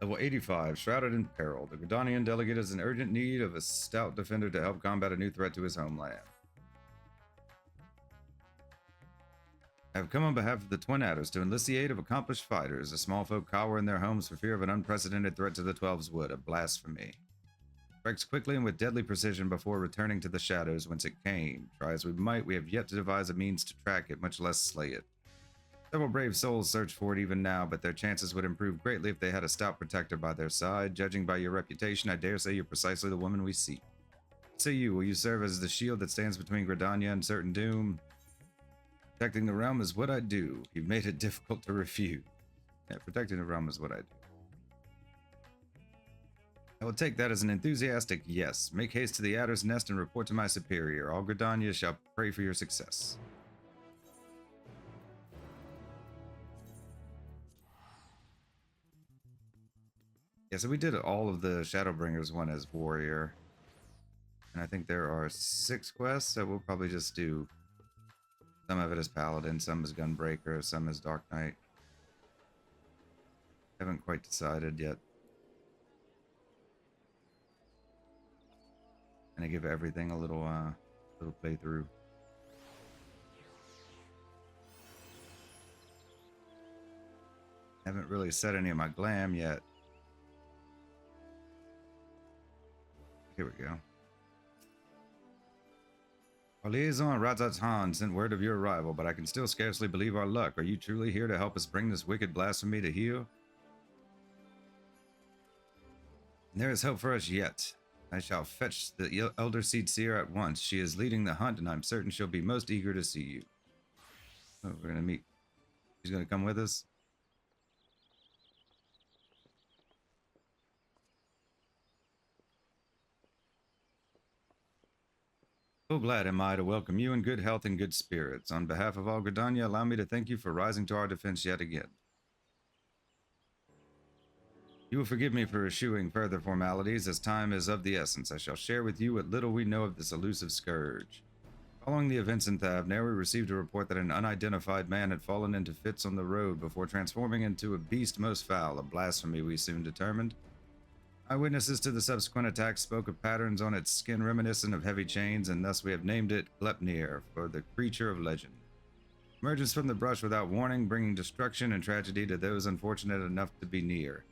Level 85, Shrouded in Peril. The Gridanian delegate is in urgent need of a stout defender to help combat a new threat to his homeland. I have come on behalf of the Twin Adders to enlist the aid of accomplished fighters. The small folk cower in their homes for fear of an unprecedented threat to the Twelves Wood, a blasphemy. Strikes quickly and with deadly precision before returning to the shadows whence it came. Try as we might, we have yet to devise a means to track it, much less slay it. Several brave souls search for it even now, but their chances would improve greatly if they had a stout protector by their side. Judging by your reputation, I dare say you're precisely the woman we seek. Say you, will you serve as the shield that stands between Gridania and certain doom? Protecting the realm is what I do. You've made it difficult to refuse. Yeah, protecting the realm is what I do. I will take that as an enthusiastic yes. Make haste to the Adder's Nest and report to my superior. All Gridania shall pray for your success. Yeah, so we did all of the Shadowbringers one as warrior. And I think there are 6 quests, so we'll probably just do some of it as Paladin, some as Gunbreaker, some as Dark Knight. Haven't quite decided yet. And I give everything a little playthrough. Haven't really set any of my glam yet. Here we go. Our liaison Razat Han sent word of your arrival, but I can still scarcely believe our luck. Are you truly here to help us bring this wicked blasphemy to heel? There is hope for us yet. I shall fetch the Elder Seed Seer at once. She is leading the hunt, and I'm certain she'll be most eager to see you. Oh, we're going to meet. She's going to come with us. So glad am I to welcome you in good health and good spirits. On behalf of all Gridania, allow me to thank you for rising to our defense yet again. You will forgive me for eschewing further formalities, as time is of the essence. I shall share with you what little we know of this elusive scourge. Following the events in Thavner, we received a report that an unidentified man had fallen into fits on the road before transforming into a beast most foul, a blasphemy we soon determined. Eyewitnesses to the subsequent attacks spoke of patterns on its skin reminiscent of heavy chains, and thus we have named it Glepnir, for the creature of legend. Emerges from the brush without warning, bringing destruction and tragedy to those unfortunate enough to be near.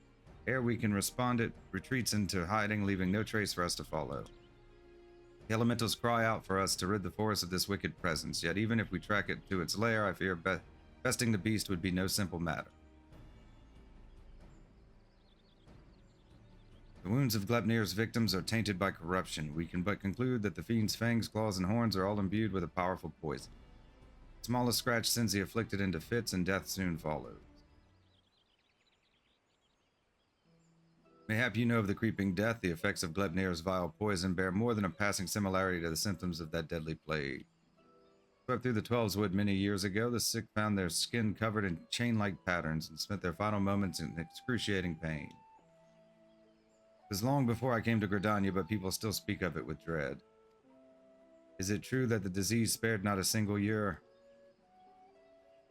Ere we can respond, it retreats into hiding, leaving no trace for us to follow. The elementals cry out for us to rid the forest of this wicked presence, yet even if we track it to its lair, I fear besting the beast would be no simple matter. The wounds of Glepnir's victims are tainted by corruption. We can but conclude that the fiend's fangs, claws, and horns are all imbued with a powerful poison. The smallest scratch sends the afflicted into fits, and death soon follows. Mayhap you know of the creeping death. The effects of Glepnir's vile poison bear more than a passing similarity to the symptoms of that deadly plague. Swept through the Twelves Wood many years ago, the sick found their skin covered in chain-like patterns and spent their final moments in excruciating pain. It was long before I came to Gridania, but people still speak of it with dread. Is it true that the disease spared not a single year?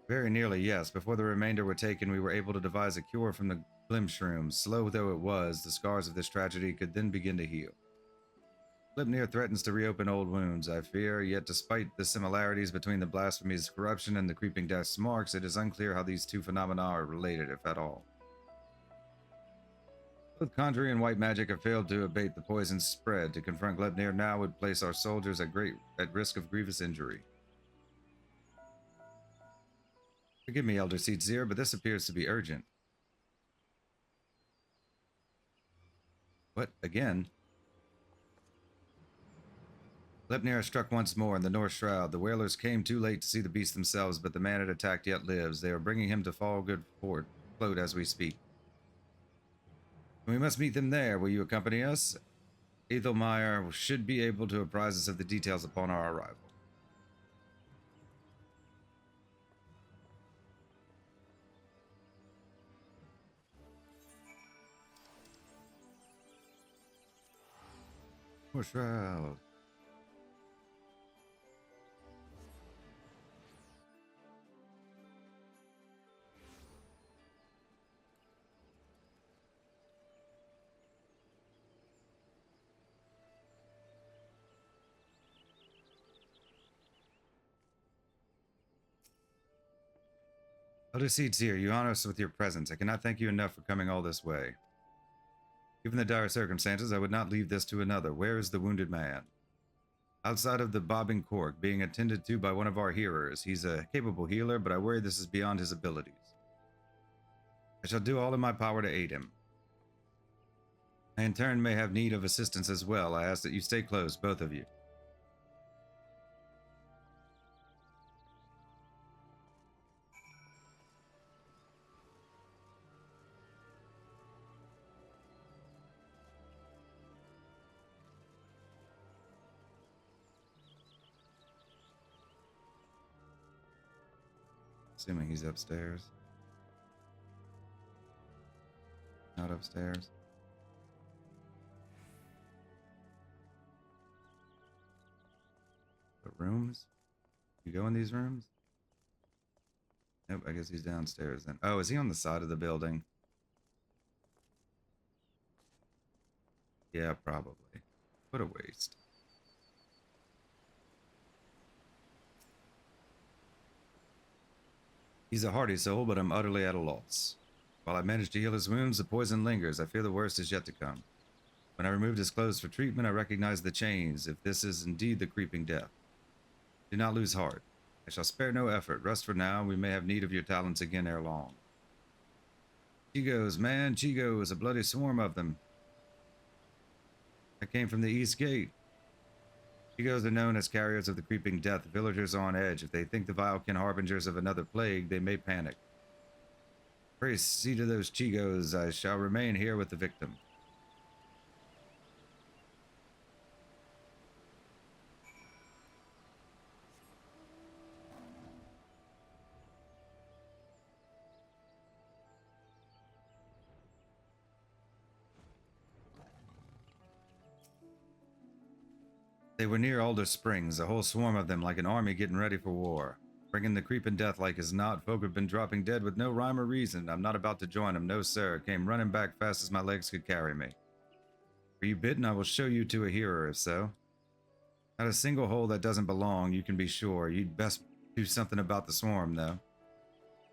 Very nearly, yes. Before the remainder were taken, we were able to devise a cure from the Glimshrooms. Slow though it was, the scars of this tragedy could then begin to heal. Glepnir threatens to reopen old wounds, I fear, yet despite the similarities between the blasphemy's corruption and the creeping death's marks, it is unclear how these two phenomena are related, if at all. Both conjuring and white magic have failed to abate the poison's spread. To confront Glepnir now would place our soldiers at risk of grievous injury. Forgive me, Elder Seedseer, but this appears to be urgent. What? Again? Glepnir struck once more in the North Shroud. The Whalers came too late to see the beast themselves, but the man it attacked yet lives. They are bringing him to Fall Good Float as we speak. We must meet them there. Will you accompany us? Ethelmeyer should be able to apprise us of the details upon our arrival. More shroud. Elder Seeds here, you honor us with your presence. I cannot thank you enough for coming all this way. Given the dire circumstances, I would not leave this to another. Where is the wounded man? Outside of the bobbing cork, being attended to by one of our healers. He's a capable healer, but I worry this is beyond his abilities. I shall do all in my power to aid him. I in turn may have need of assistance as well. I ask that you stay close, both of you. Assuming he's upstairs. Not upstairs. But rooms? You go in these rooms? Nope, I guess he's downstairs then. Oh, is he on the side of the building? Yeah, probably. What a waste. He's a hardy soul, but I'm utterly at a loss. While I manage to heal his wounds, the poison lingers. I fear the worst is yet to come. When I removed his clothes for treatment, I recognized the chains, if this is indeed the creeping death. Do not lose heart. I shall spare no effort. Rest for now. We may have need of your talents again ere long. Chigos, man, Chigos, a bloody swarm of them. I came from the East Gate. Chigos are known as carriers of the creeping death. Villagers are on edge. If they think the Vilekin harbingers of another plague, they may panic. Pray see to those Chigos. I shall remain here with the victim. They were near Alder Springs, a whole swarm of them like an army getting ready for war. Bringing the creeping death like as not. Folk have been dropping dead with no rhyme or reason. I'm not about to join them, no sir. Came running back fast as my legs could carry me. Are you bitten? I will show you to a hearer, if so. Not a single hole that doesn't belong, you can be sure. You'd best do something about the swarm, though.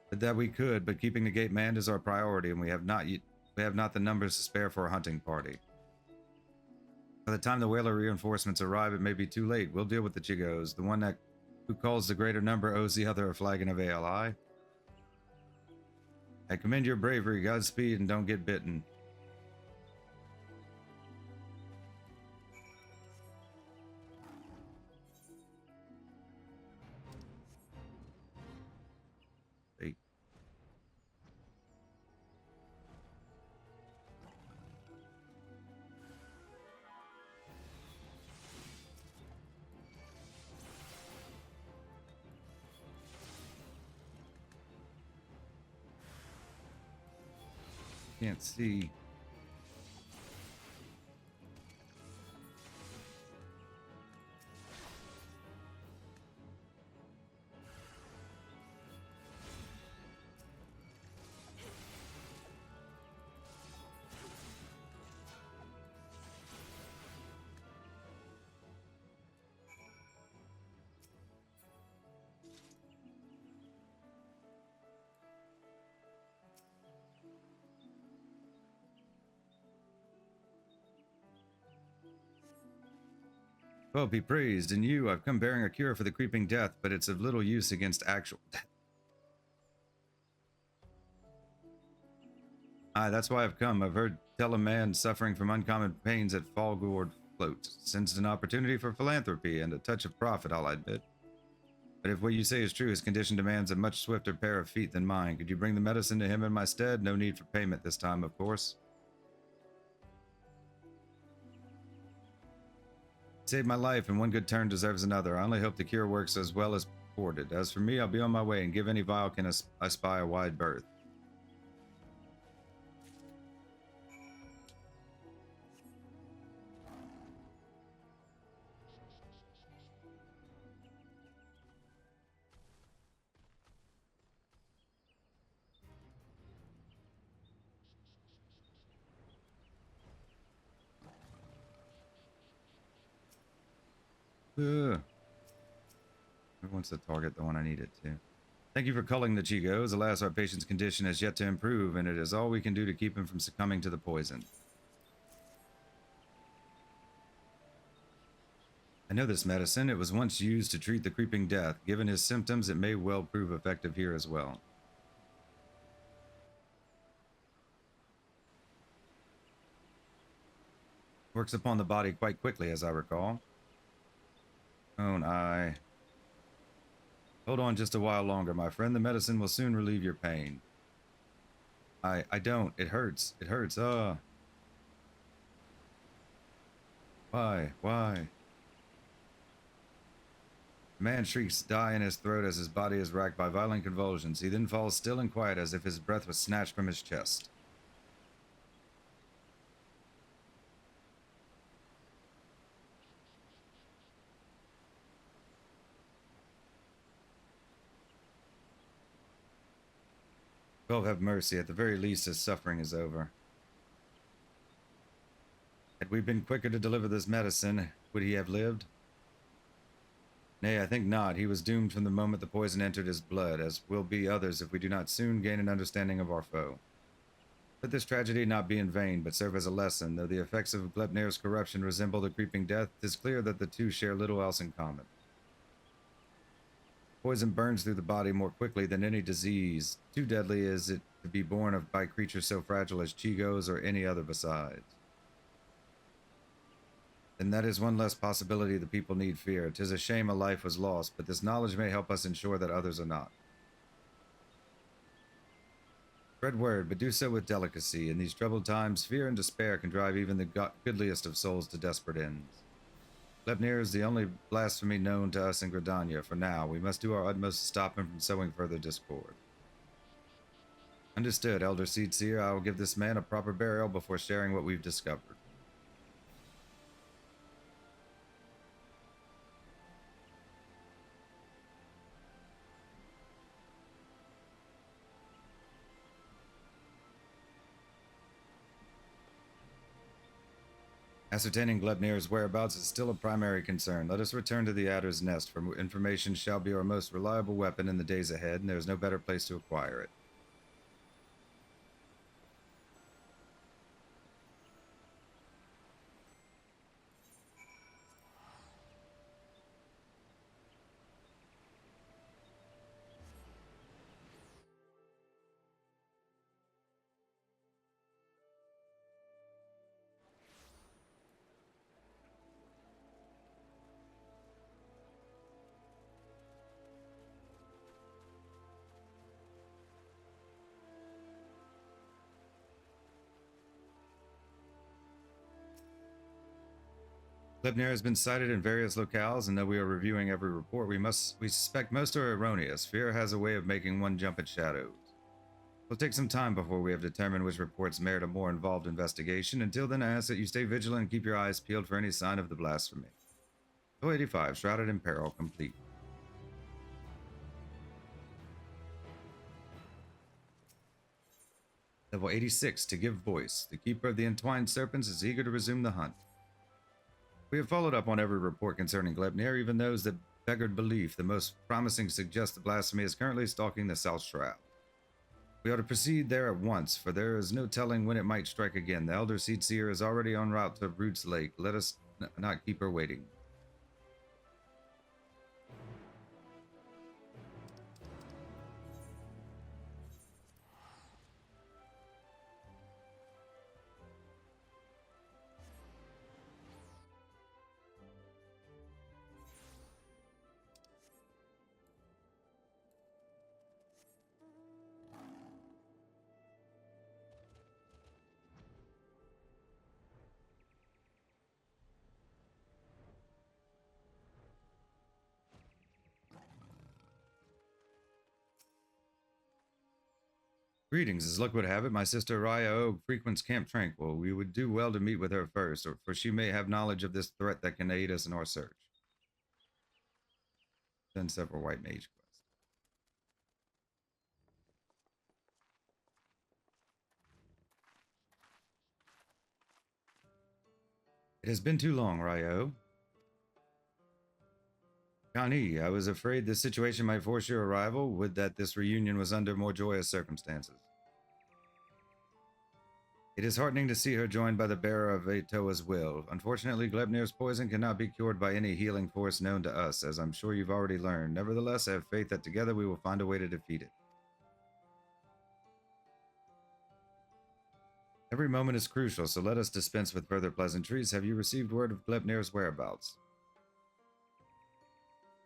But that we could, but keeping the gate manned is our priority, and we have not the numbers to spare for a hunting party. By the time the whaler reinforcements arrive, it may be too late. We'll deal with the Chigos. The one who calls the greater number owes the other a flagon of ale. I commend your bravery, Godspeed, and don't get bitten. Hey. Can't see. Well, be praised, and you, I've come bearing a cure for the creeping death, but it's of little use against actual death. Aye, that's why I've come. I've heard tell a man suffering from uncommon pains at Fallgourd float. Sensed an opportunity for philanthropy and a touch of profit, I'll admit. But if what you say is true, his condition demands a much swifter pair of feet than mine. Could you bring the medicine to him in my stead? No need for payment this time, of course. Saved my life, and one good turn deserves another. I only hope the cure works as well as purported. As for me, I'll be on my way and give any Vilekin I spy a wide berth. Who wants to target the one I need it to? Thank you for culling the Chigos. Alas, our patient's condition has yet to improve, and it is all we can do to keep him from succumbing to the poison. I know this medicine. It was once used to treat the creeping death. Given his symptoms, it may well prove effective here as well. Works upon the body quite quickly, as I recall. Own eye. Hold on just a while longer, my friend. The medicine will soon relieve your pain. I don't. It hurts. It hurts. Why? Why? The man shrieks die in his throat as his body is racked by violent convulsions. He then falls still and quiet as if his breath was snatched from his chest. God have mercy. At the very least, his suffering is over. Had we been quicker to deliver this medicine, would he have lived? Nay, I think not. He was doomed from the moment the poison entered his blood, as will be others if we do not soon gain an understanding of our foe. Let this tragedy not be in vain, but serve as a lesson. Though the effects of Glepnir's corruption resemble the creeping death, it is clear that the two share little else in common. Poison burns through the body more quickly than any disease. Too deadly is it to be born by creatures so fragile as Chigos or any other besides. And that is one less possibility the people need fear. 'Tis a shame a life was lost, but this knowledge may help us ensure that others are not. Spread word, but do so with delicacy. In these troubled times, fear and despair can drive even the goodliest of souls to desperate ends. Glepnir is the only blasphemy known to us in Gridania. For now, we must do our utmost to stop him from sowing further discord. Understood, Elder Seedseer. I will give this man a proper burial before sharing what we've discovered. Ascertaining Glepnir's whereabouts is still a primary concern. Let us return to the Adder's Nest, for information shall be our most reliable weapon in the days ahead, and there is no better place to acquire it. Glepnir has been sighted in various locales, and though we are reviewing every report, we suspect most are erroneous. Fear has a way of making one jump at shadows. It'll take some time before we have determined which reports merit a more involved investigation. Until then, I ask that you stay vigilant and keep your eyes peeled for any sign of the blasphemy. 085, Shrouded in Peril, complete. Level 86, To Give Voice. The Keeper of the Entwined Serpents is eager to resume the hunt. We have followed up on every report concerning Glepnir, even those that beggared belief. The most promising suggest the blasphemy is currently stalking the South Shroud. We ought to proceed there at once, for there is no telling when it might strike again. The Elder Seedseer is already en route to Roots Lake. Let us not keep her waiting. Greetings, as luck would have it, my sister Raya Og frequents Camp Tranquil. We would do well to meet with her first, for she may have knowledge of this threat that can aid us in our search. Then several white mage quests. It has been too long, Ryo. Connie, I was afraid this situation might force your arrival. Would that this reunion was under more joyous circumstances. It is heartening to see her joined by the bearer of Atoa's will. Unfortunately, Glebnir's poison cannot be cured by any healing force known to us, as I'm sure you've already learned. Nevertheless, I have faith that together we will find a way to defeat it. Every moment is crucial, so let us dispense with further pleasantries. Have you received word of Glebnir's whereabouts?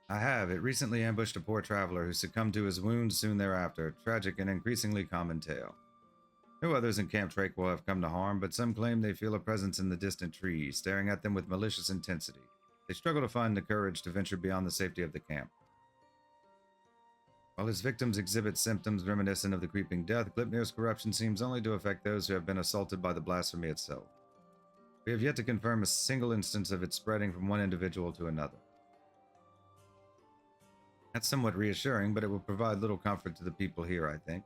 I have. It recently ambushed a poor traveler who succumbed to his wounds soon thereafter. A tragic and increasingly common tale. No others in Camp Tranquil have come to harm, but some claim they feel a presence in the distant trees, staring at them with malicious intensity. They struggle to find the courage to venture beyond the safety of the camp. While his victims exhibit symptoms reminiscent of the creeping death, Glibnir's corruption seems only to affect those who have been assaulted by the blasphemy itself. We have yet to confirm a single instance of it spreading from one individual to another. That's somewhat reassuring, but it will provide little comfort to the people here, I think.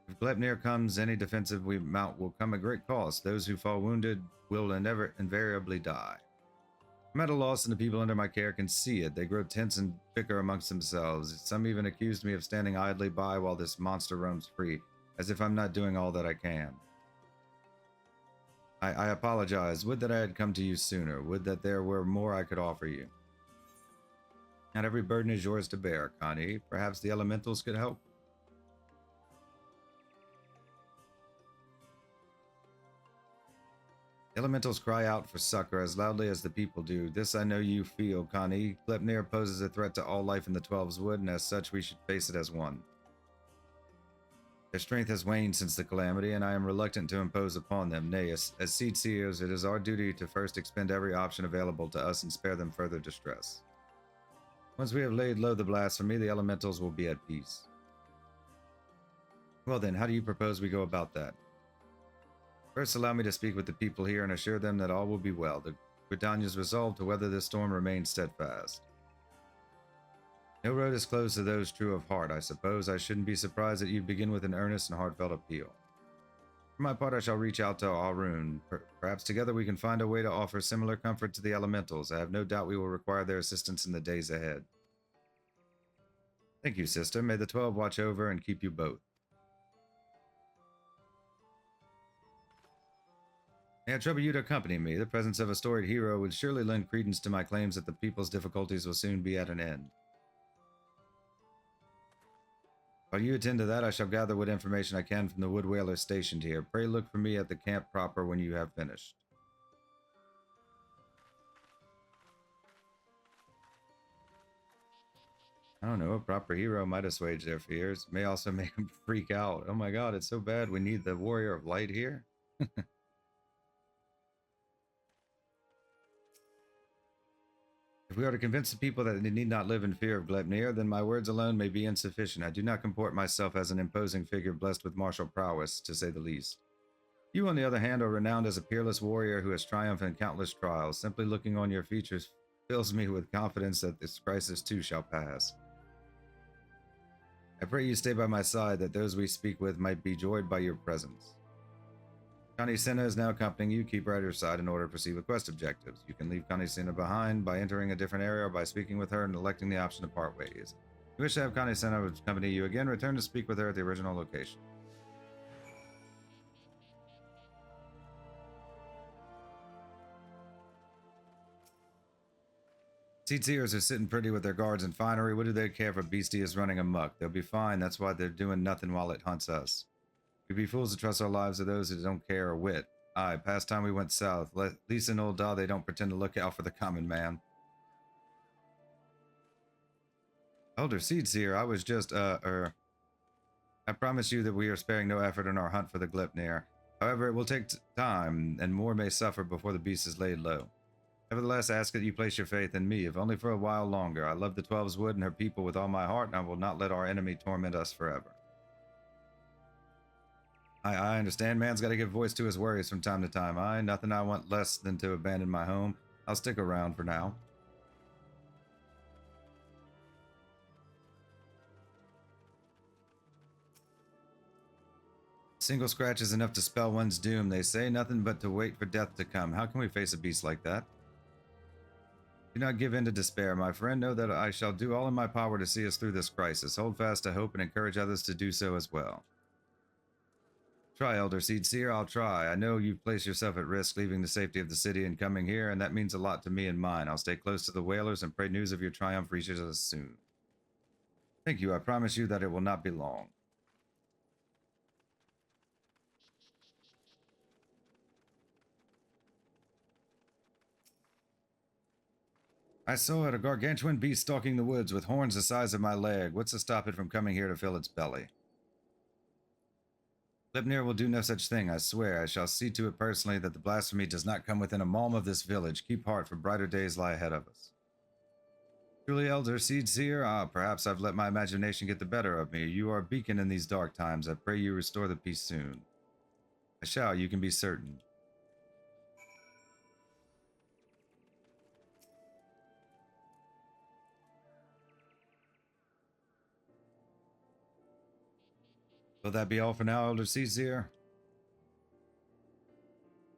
If Glebnir comes, any defensive we mount will come at great cost. Those who fall wounded will invariably die. I'm at a loss, and the people under my care can see it. They grow tense and bicker amongst themselves. Some even accused me of standing idly by while this monster roams free, as if I'm not doing all that I can. I apologize. Would that I had come to you sooner. Would that there were more I could offer you. Not every burden is yours to bear, Connie. Perhaps the elementals could help? Elementals cry out for succor as loudly as the people do. This I know you feel, Connie. Glebnir poses a threat to all life in the Twelves Wood, and as such we should face it as one. Their strength has waned since the calamity, and I am reluctant to impose upon them. Nay, as seed seers, it is our duty to first expend every option available to us and spare them further distress. Once we have laid low the blasphemy, the elementals will be at peace. Well then, how do you propose we go about that? First, allow me to speak with the people here and assure them that all will be well. The Britannia's resolve to weather this storm remains steadfast. No road is closed to those true of heart, I suppose. I shouldn't be surprised that you begin with an earnest and heartfelt appeal. For my part, I shall reach out to Arun. Perhaps together we can find a way to offer similar comfort to the elementals. I have no doubt we will require their assistance in the days ahead. Thank you, sister. May the 12 watch over and keep you both. May I trouble you to accompany me? The presence of a storied hero would surely lend credence to my claims that the people's difficulties will soon be at an end. While you attend to that, I shall gather what information I can from the wood whalers stationed here. Pray look for me at the camp proper when you have finished. I don't know, a proper hero might assuage their fears. May also make them freak out. Oh my god, it's so bad we need the warrior of light here? If we are to convince the people that they need not live in fear of Glebnir, then my words alone may be insufficient. I do not comport myself as an imposing figure blessed with martial prowess, to say the least. You, on the other hand, are renowned as a peerless warrior who has triumphed in countless trials. Simply looking on your features fills me with confidence that this crisis too shall pass. I pray you stay by my side, that those we speak with might be joyed by your presence. Connie Senna is now accompanying you. Keep her at your side in order to proceed with quest objectives. You can leave Connie Senna behind by entering a different area or by speaking with her and electing the option to part ways. If you wish to have Connie Senna accompany you again, return to speak with her at the original location. Seed Seers are sitting pretty with their guards and finery. What do they care if a beastie is running amok? They'll be fine. That's why they're doing nothing while it hunts us. We'd be fools to trust our lives to those who don't care a whit. Aye, past time we went south. At least in Old Dahl they don't pretend to look out for the common man. Elder Seedseer, I was just, I promise you that we are sparing no effort in our hunt for the Glipnir. However, it will take time, and more may suffer before the beast is laid low. Nevertheless, I ask that you place your faith in me, if only for a while longer. I love the Twelves Wood and her people with all my heart, and I will not let our enemy torment us forever. I understand man's got to give voice to his worries from time to time. Nothing I want less than to abandon my home. I'll stick around for now. Single scratch is enough to spell one's doom. They say nothing but to wait for death to come. How can we face a beast like that? Do not give in to despair, my friend. Know that I shall do all in my power to see us through this crisis. Hold fast to hope and encourage others to do so as well. Try, Elder Seedseer, I'll try. I know you've placed yourself at risk leaving the safety of the city and coming here, and that means a lot to me and mine. I'll stay close to the whalers and pray news of your triumph reaches us soon. Thank you. I promise you that it will not be long. I saw it, a gargantuan beast stalking the woods with horns the size of my leg. What's to stop it from coming here to fill its belly? Gleipnir will do no such thing, I swear. I shall see to it personally that the blasphemy does not come within a malm of this village. Keep heart, for brighter days lie ahead of us. Truly, Elder Seedseer, perhaps I've let my imagination get the better of me. You are a beacon in these dark times. I pray you restore the peace soon. I shall, you can be certain. Will that be all for now, Elder Seedseer?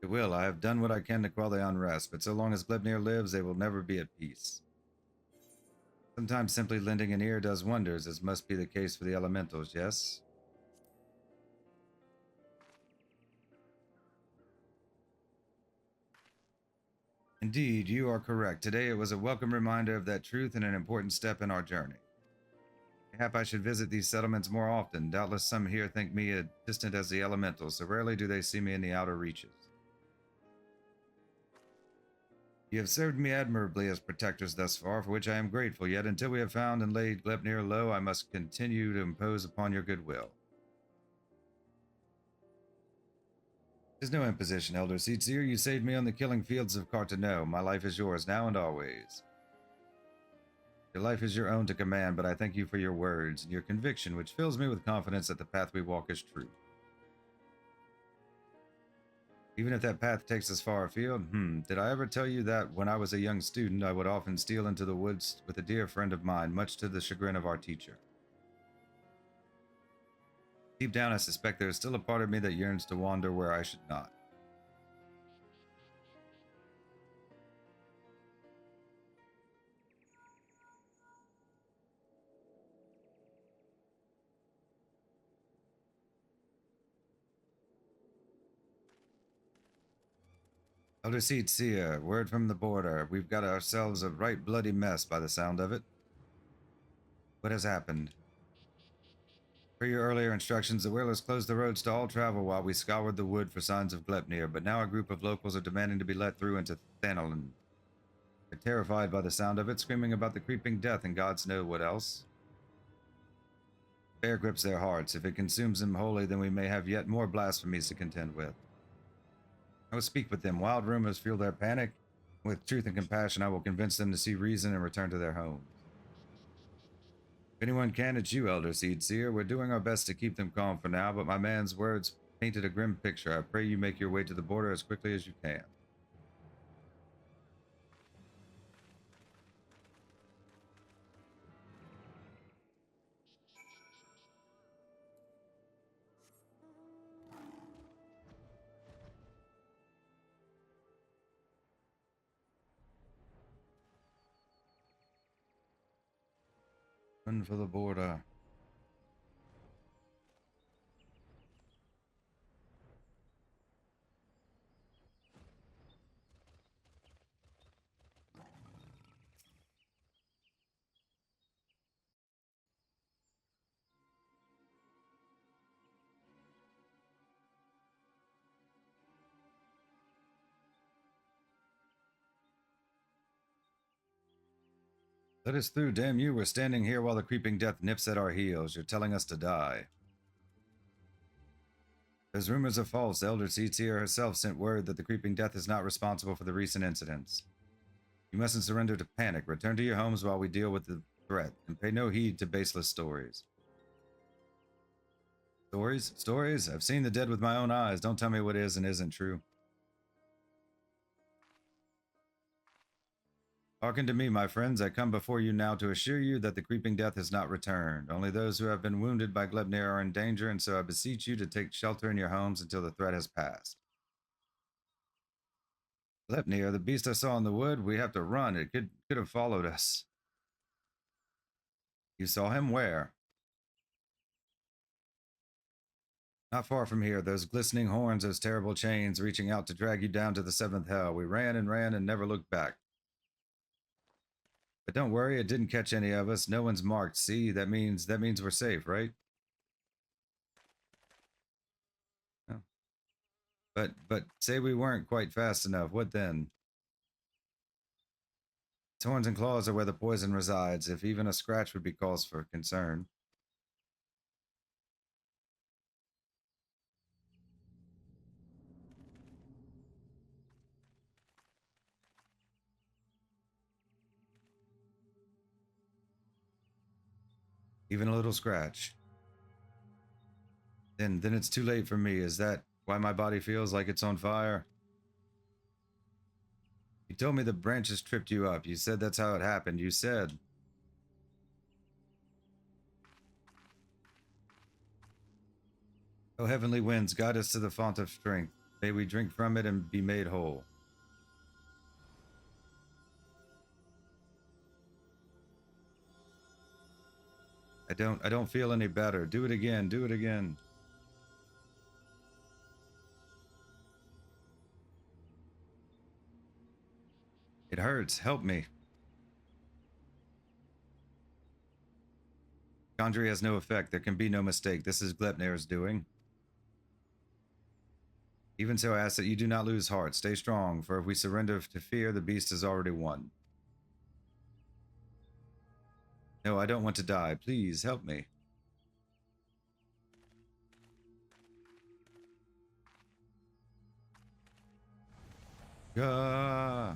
It will. I have done what I can to quell the unrest, but so long as Gleipnir lives, they will never be at peace. Sometimes simply lending an ear does wonders, as must be the case for the elementals, yes? Indeed, you are correct. Today it was a welcome reminder of that truth and an important step in our journey. Perhaps I should visit these settlements more often. Doubtless some here think me as distant as the elementals, so rarely do they see me in the outer reaches. You have served me admirably as protectors thus far, for which I am grateful, yet until we have found and laid Gleipnir low, I must continue to impose upon your goodwill. It is no imposition, Elder Seedseer. You saved me on the killing fields of Cartano. My life is yours now and always. Your life is your own to command, but I thank you for your words and your conviction, which fills me with confidence that the path we walk is true. Even if that path takes us far afield, did I ever tell you that when I was a young student, I would often steal into the woods with a dear friend of mine, much to the chagrin of our teacher? Deep down, I suspect there is still a part of me that yearns to wander where I should not. Elder Seedseer, word from the border. We've got ourselves a right bloody mess by the sound of it. What has happened? Per your earlier instructions, the whalers closed the roads to all travel while we scoured the wood for signs of Gleipnir, but now a group of locals are demanding to be let through into Thanalin. They're terrified by the sound of it, screaming about the creeping death and gods know what else. Fear grips their hearts. If it consumes them wholly, then we may have yet more blasphemies to contend with. I will speak with them. Wild rumors fuel their panic. With truth and compassion, I will convince them to see reason and return to their homes. If anyone can, it's you, Elder Seedseer. We're doing our best to keep them calm for now, but my man's words painted a grim picture. I pray you make your way to the border as quickly as you can. Run for the border. Let us through, damn you. We're standing here while the creeping death nips at our heels. You're telling us to die. Those rumors are false. Elder Seedseer herself sent word that the creeping death is not responsible for the recent incidents. You mustn't surrender to panic. Return to your homes while we deal with the threat, and pay no heed to baseless stories. Stories? Stories? I've seen the dead with my own eyes. Don't tell me what is and isn't true. Hearken to me, my friends. I come before you now to assure you that the creeping death has not returned. Only those who have been wounded by Gleipnir are in danger, and so I beseech you to take shelter in your homes until the threat has passed. Lepnir, the beast I saw in the wood, we have to run. It could have followed us. You saw him where? Not far from here, those glistening horns, those terrible chains reaching out to drag you down to the seventh hell. We ran and never looked back. But don't worry, it didn't catch any of us. No one's marked. See, that means we're safe, right? Oh. But say we weren't quite fast enough. What then? Its horns and claws are where the poison resides. If even a scratch would be cause for concern. Even a little scratch. Then it's too late for me. Is that why my body feels like it's on fire? You told me the branches tripped you up. You said that's how it happened. You said. O heavenly winds, guide us to the font of strength. May we drink from it and be made whole. I don't feel any better. Do it again. Do it again. It hurts. Help me. Conjury has no effect. There can be no mistake. This is Glepnir's doing. Even so, I ask that you do not lose heart. Stay strong, for if we surrender to fear, the beast has already won. No, I don't want to die. Please, help me. Ah.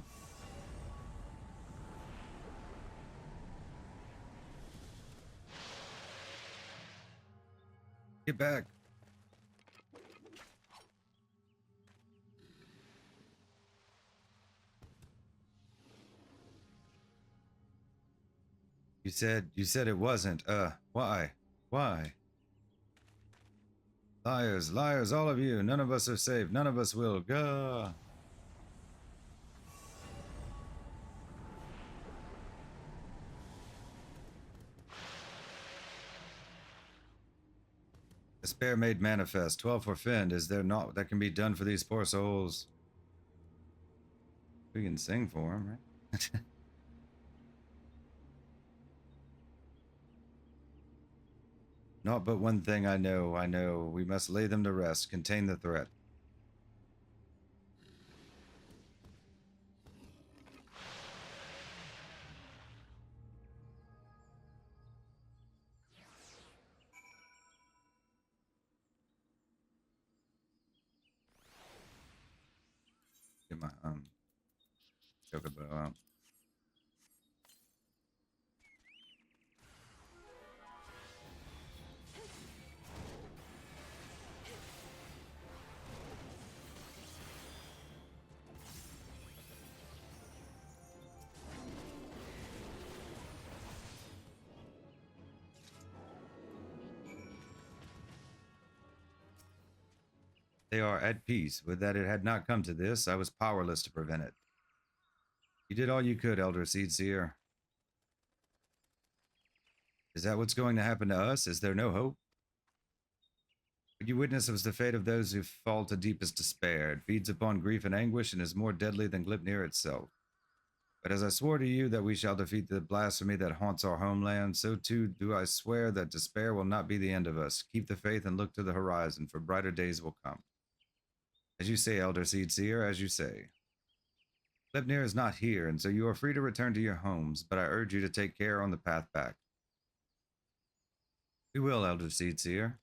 Get back. You said it wasn't. Why? Why? Liars, liars, all of you. None of us are safe. None of us will. Gah. Despair made manifest. 12 for Fend. Is there not that can be done for these poor souls? We can sing for them, right? Not but one thing I know. We must lay them to rest, contain the threat. Get my chocobo out. They are at peace. With that it had not come to this, I was powerless to prevent it. You did all you could, Elder Seedseer. Is that what's going to happen to us? Is there no hope? What you witness was the fate of those who fall to deepest despair. It feeds upon grief and anguish and is more deadly than Glypnir itself. But as I swore to you that we shall defeat the blasphemy that haunts our homeland, so too do I swear that despair will not be the end of us. Keep the faith and look to the horizon, for brighter days will come. As you say, Elder Seedseer, as you say. Glypnir is not here, and so you are free to return to your homes, but I urge you to take care on the path back. We will, Elder Seedseer.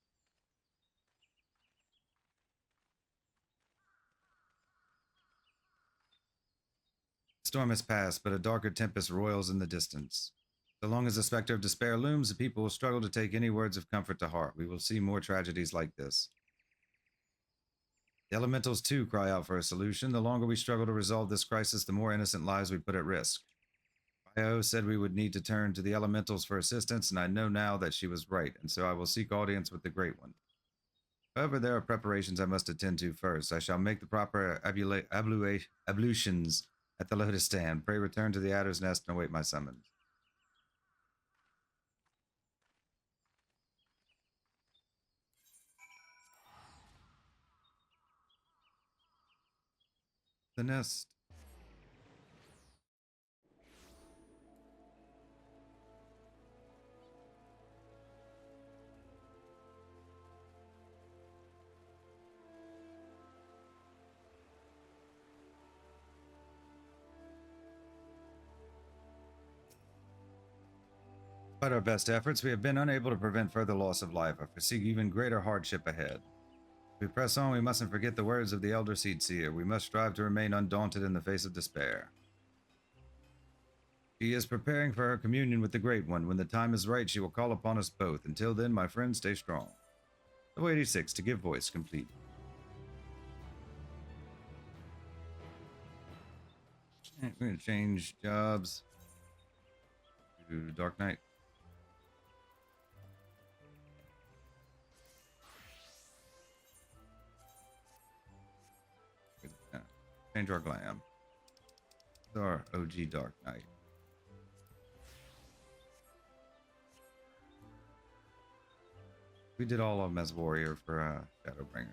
The storm has passed, but a darker tempest roils in the distance. So long as the specter of despair looms, the people will struggle to take any words of comfort to heart. We will see more tragedies like this. The elementals, too, cry out for a solution. The longer we struggle to resolve this crisis, the more innocent lives we put at risk. Io said we would need to turn to the elementals for assistance, and I know now that she was right, and so I will seek audience with the Great One. However, there are preparations I must attend to first. I shall make the proper ablutions at the lotus stand. Pray return to the adder's nest and await my summons. The nest. Despite our best efforts, we have been unable to prevent further loss of life. I foresee even greater hardship ahead. If we press on, we mustn't forget the words of the Elder Seed Seer. We must strive to remain undaunted in the face of despair. She is preparing for her communion with the Great One. When the time is right, she will call upon us both. Until then, my friends, stay strong. Level 86, to give voice, complete. We're going to change jobs to Dark Knight. Change our glam. Our OG Dark Knight. We did all of them as warrior for Shadowbringers.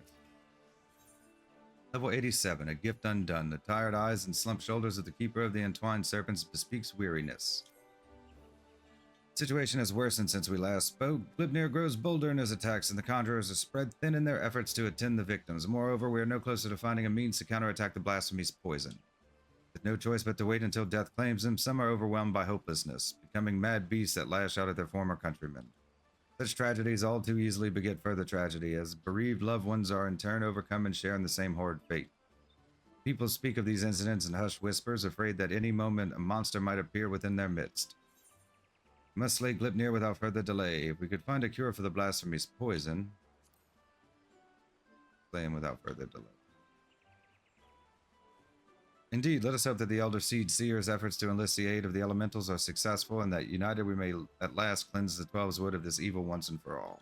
Level 87, a gift undone. The tired eyes and slumped shoulders of the keeper of the entwined serpents bespeaks weariness. The situation has worsened since we last spoke. Glibnir grows bolder in his attacks, and the conjurers are spread thin in their efforts to attend the victims. Moreover, we are no closer to finding a means to counterattack the blasphemy's poison. With no choice but to wait until death claims them, some are overwhelmed by hopelessness, becoming mad beasts that lash out at their former countrymen. Such tragedies all too easily beget further tragedy, as bereaved loved ones are in turn overcome and share in the same horrid fate. People speak of these incidents in hushed whispers, afraid that any moment a monster might appear within their midst. We must slay Glibnir without further delay. If we could find a cure for the blasphemy's poison, slay him without further delay. Indeed, let us hope that the Elder Seed Seer's efforts to enlist the aid of the elementals are successful, and that united we may at last cleanse the Twelve's Wood of this evil once and for all.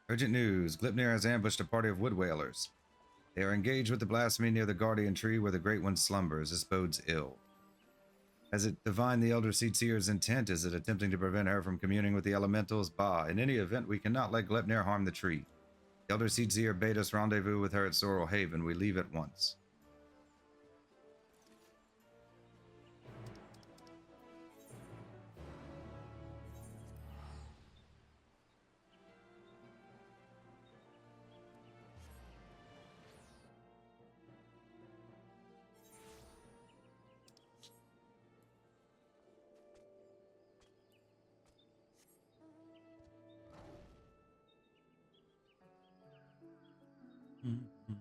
Urgent news. Glibnir has ambushed a party of wood whalers. They are engaged with the blasphemy near the guardian tree where the Great One slumbers. This bodes ill. Has it divined the Elder Seed Seer's intent? Is it attempting to prevent her from communing with the elementals? Bah, in any event, we cannot let Glibnir harm the tree. The Elder Seed Seer bade us rendezvous with her at Sorrel Haven. We leave at once. Mm-hmm.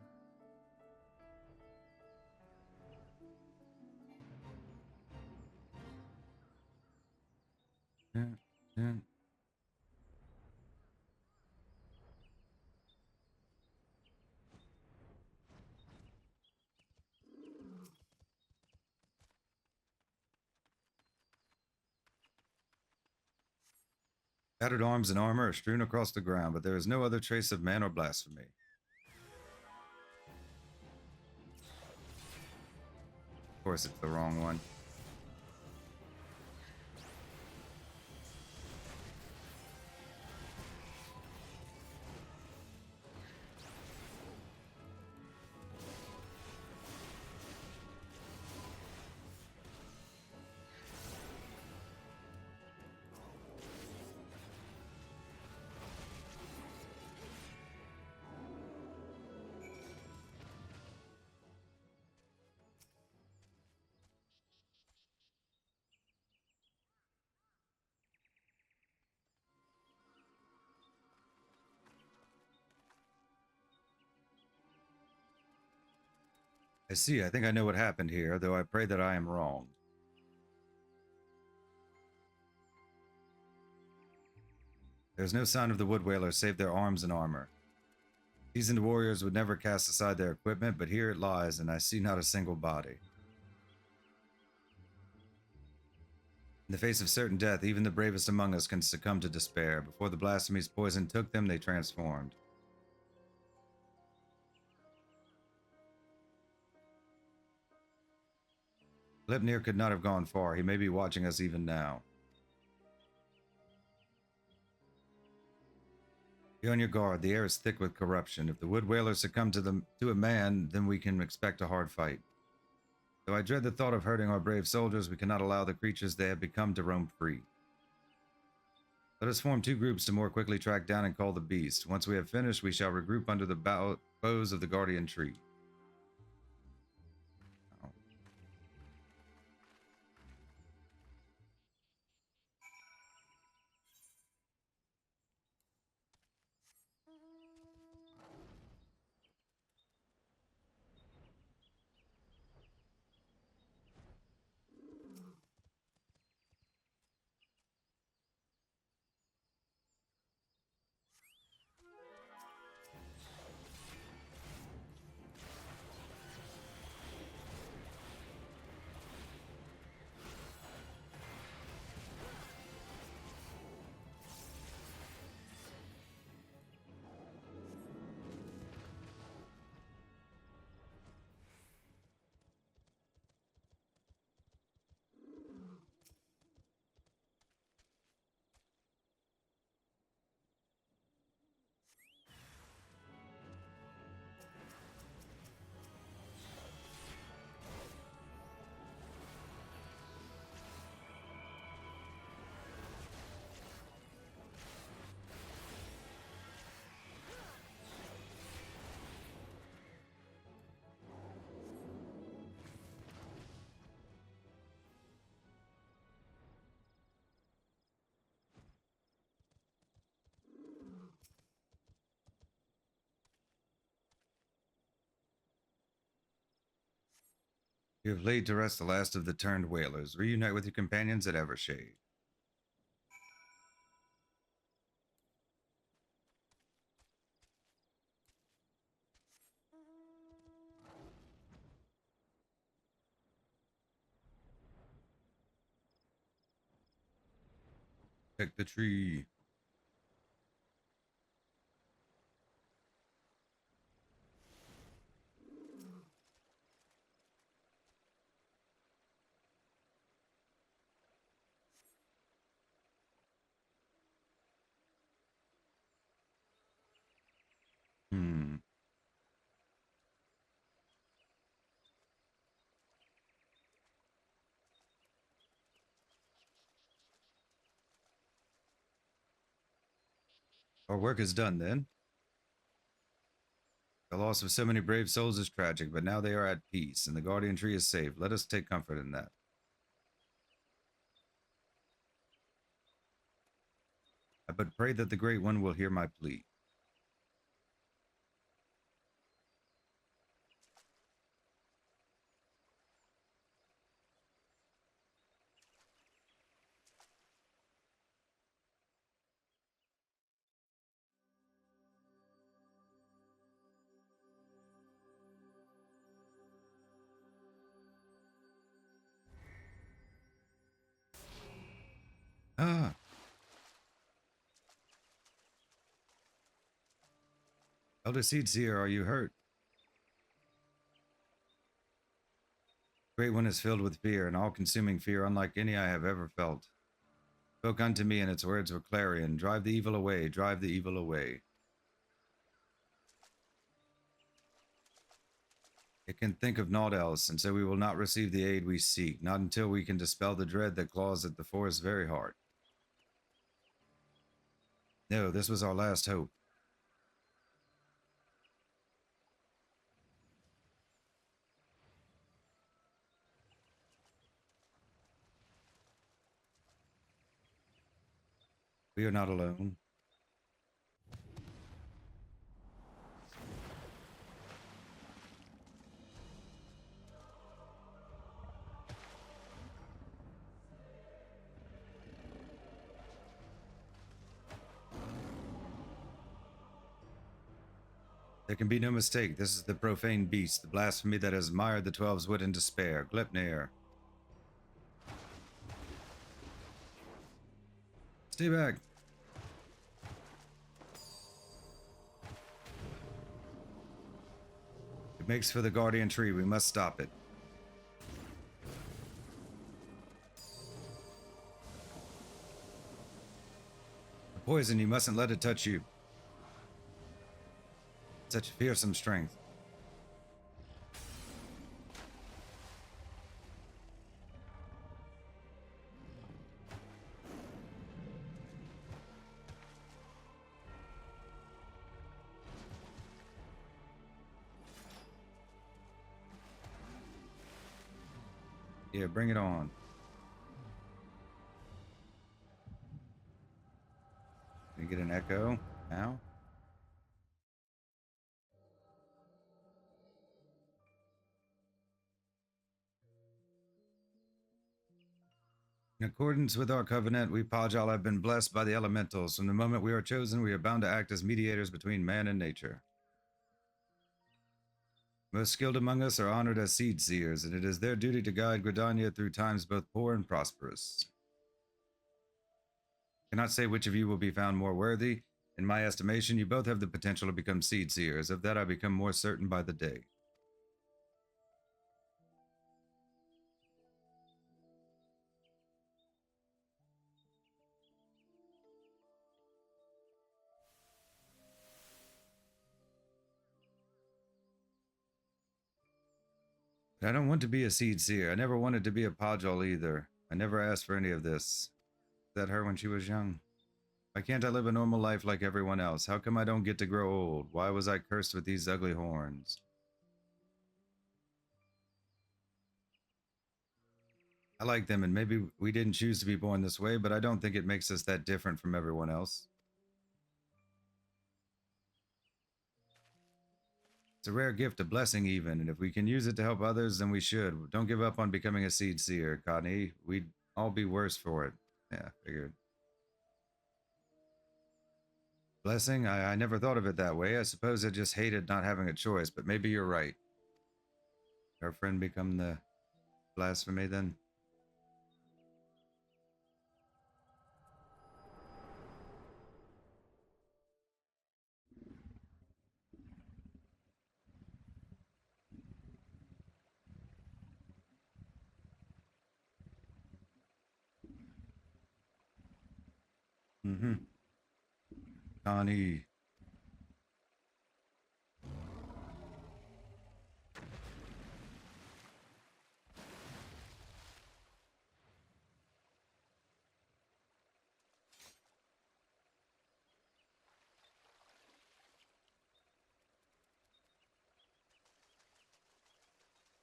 Yeah. Battered arms and armor are strewn across the ground, but there is no other trace of man or blasphemy. Of course, it's the wrong one. I see. I think I know what happened here, though I pray that I am wrong. There's no sign of the wood whalers save their arms and armor. Seasoned warriors would never cast aside their equipment, but here it lies, and I see not a single body. In the face of certain death, even the bravest among us can succumb to despair. Before the blasphemy's poison took them, they transformed. Gleipnir could not have gone far. He may be watching us even now. Be on your guard. The air is thick with corruption. If the wood whalers succumb to a man, then we can expect a hard fight. Though I dread the thought of hurting our brave soldiers, we cannot allow the creatures they have become to roam free. Let us form 2 groups to more quickly track down and call the beast. Once we have finished, we shall regroup under the boughs of the guardian tree. Oh. You have laid to rest the last of the turned whalers. Reunite with your companions at Evershade. Check the tree. Our work is done then. The loss of so many brave souls is tragic, but now they are at peace, and the guardian tree is safe. Let us take comfort in that. I but pray that the Great One will hear my plea. Ah! Elder Seedseer, are you hurt? Great One is filled with fear, an all-consuming fear unlike any I have ever felt. Spoke unto me, and its words were clarion. Drive the evil away, drive the evil away. It can think of naught else, and so we will not receive the aid we seek, not until we can dispel the dread that claws at the forest's very heart. No, this was our last hope. We are not alone. There can be no mistake. This is the profane beast, the blasphemy that has mired the 12's wit in despair. Gleipnir. Stay back. It makes for the guardian tree. We must stop it. The poison, you mustn't let it touch you. Such fearsome strength. Yeah, bring it on. Can you get an echo now? In accordance with our covenant, we Pajal have been blessed by the elementals. From the moment we are chosen, we are bound to act as mediators between man and nature. Most skilled among us are honored as seed seers, and it is their duty to guide Gridania through times both poor and prosperous. I cannot say which of you will be found more worthy. In my estimation, you both have the potential to become seed seers. Of that, I become more certain by the day. But I don't want to be a seed seer. I never wanted to be a Pajal either. I never asked for any of this. Is that her when she was young? Why can't I live a normal life like everyone else? How come I don't get to grow old? Why was I cursed with these ugly horns? I like them, and maybe we didn't choose to be born this way, but I don't think it makes us that different from everyone else. It's a rare gift, a blessing even, and if we can use it to help others, then we should. Don't give up on becoming a seed seer, Connie. We'd all be worse for it. Yeah, figured. Blessing? I never thought of it that way. I suppose I just hated not having a choice, but maybe you're right. Our friend become the blasphemy then? Mm-hmm. Connie.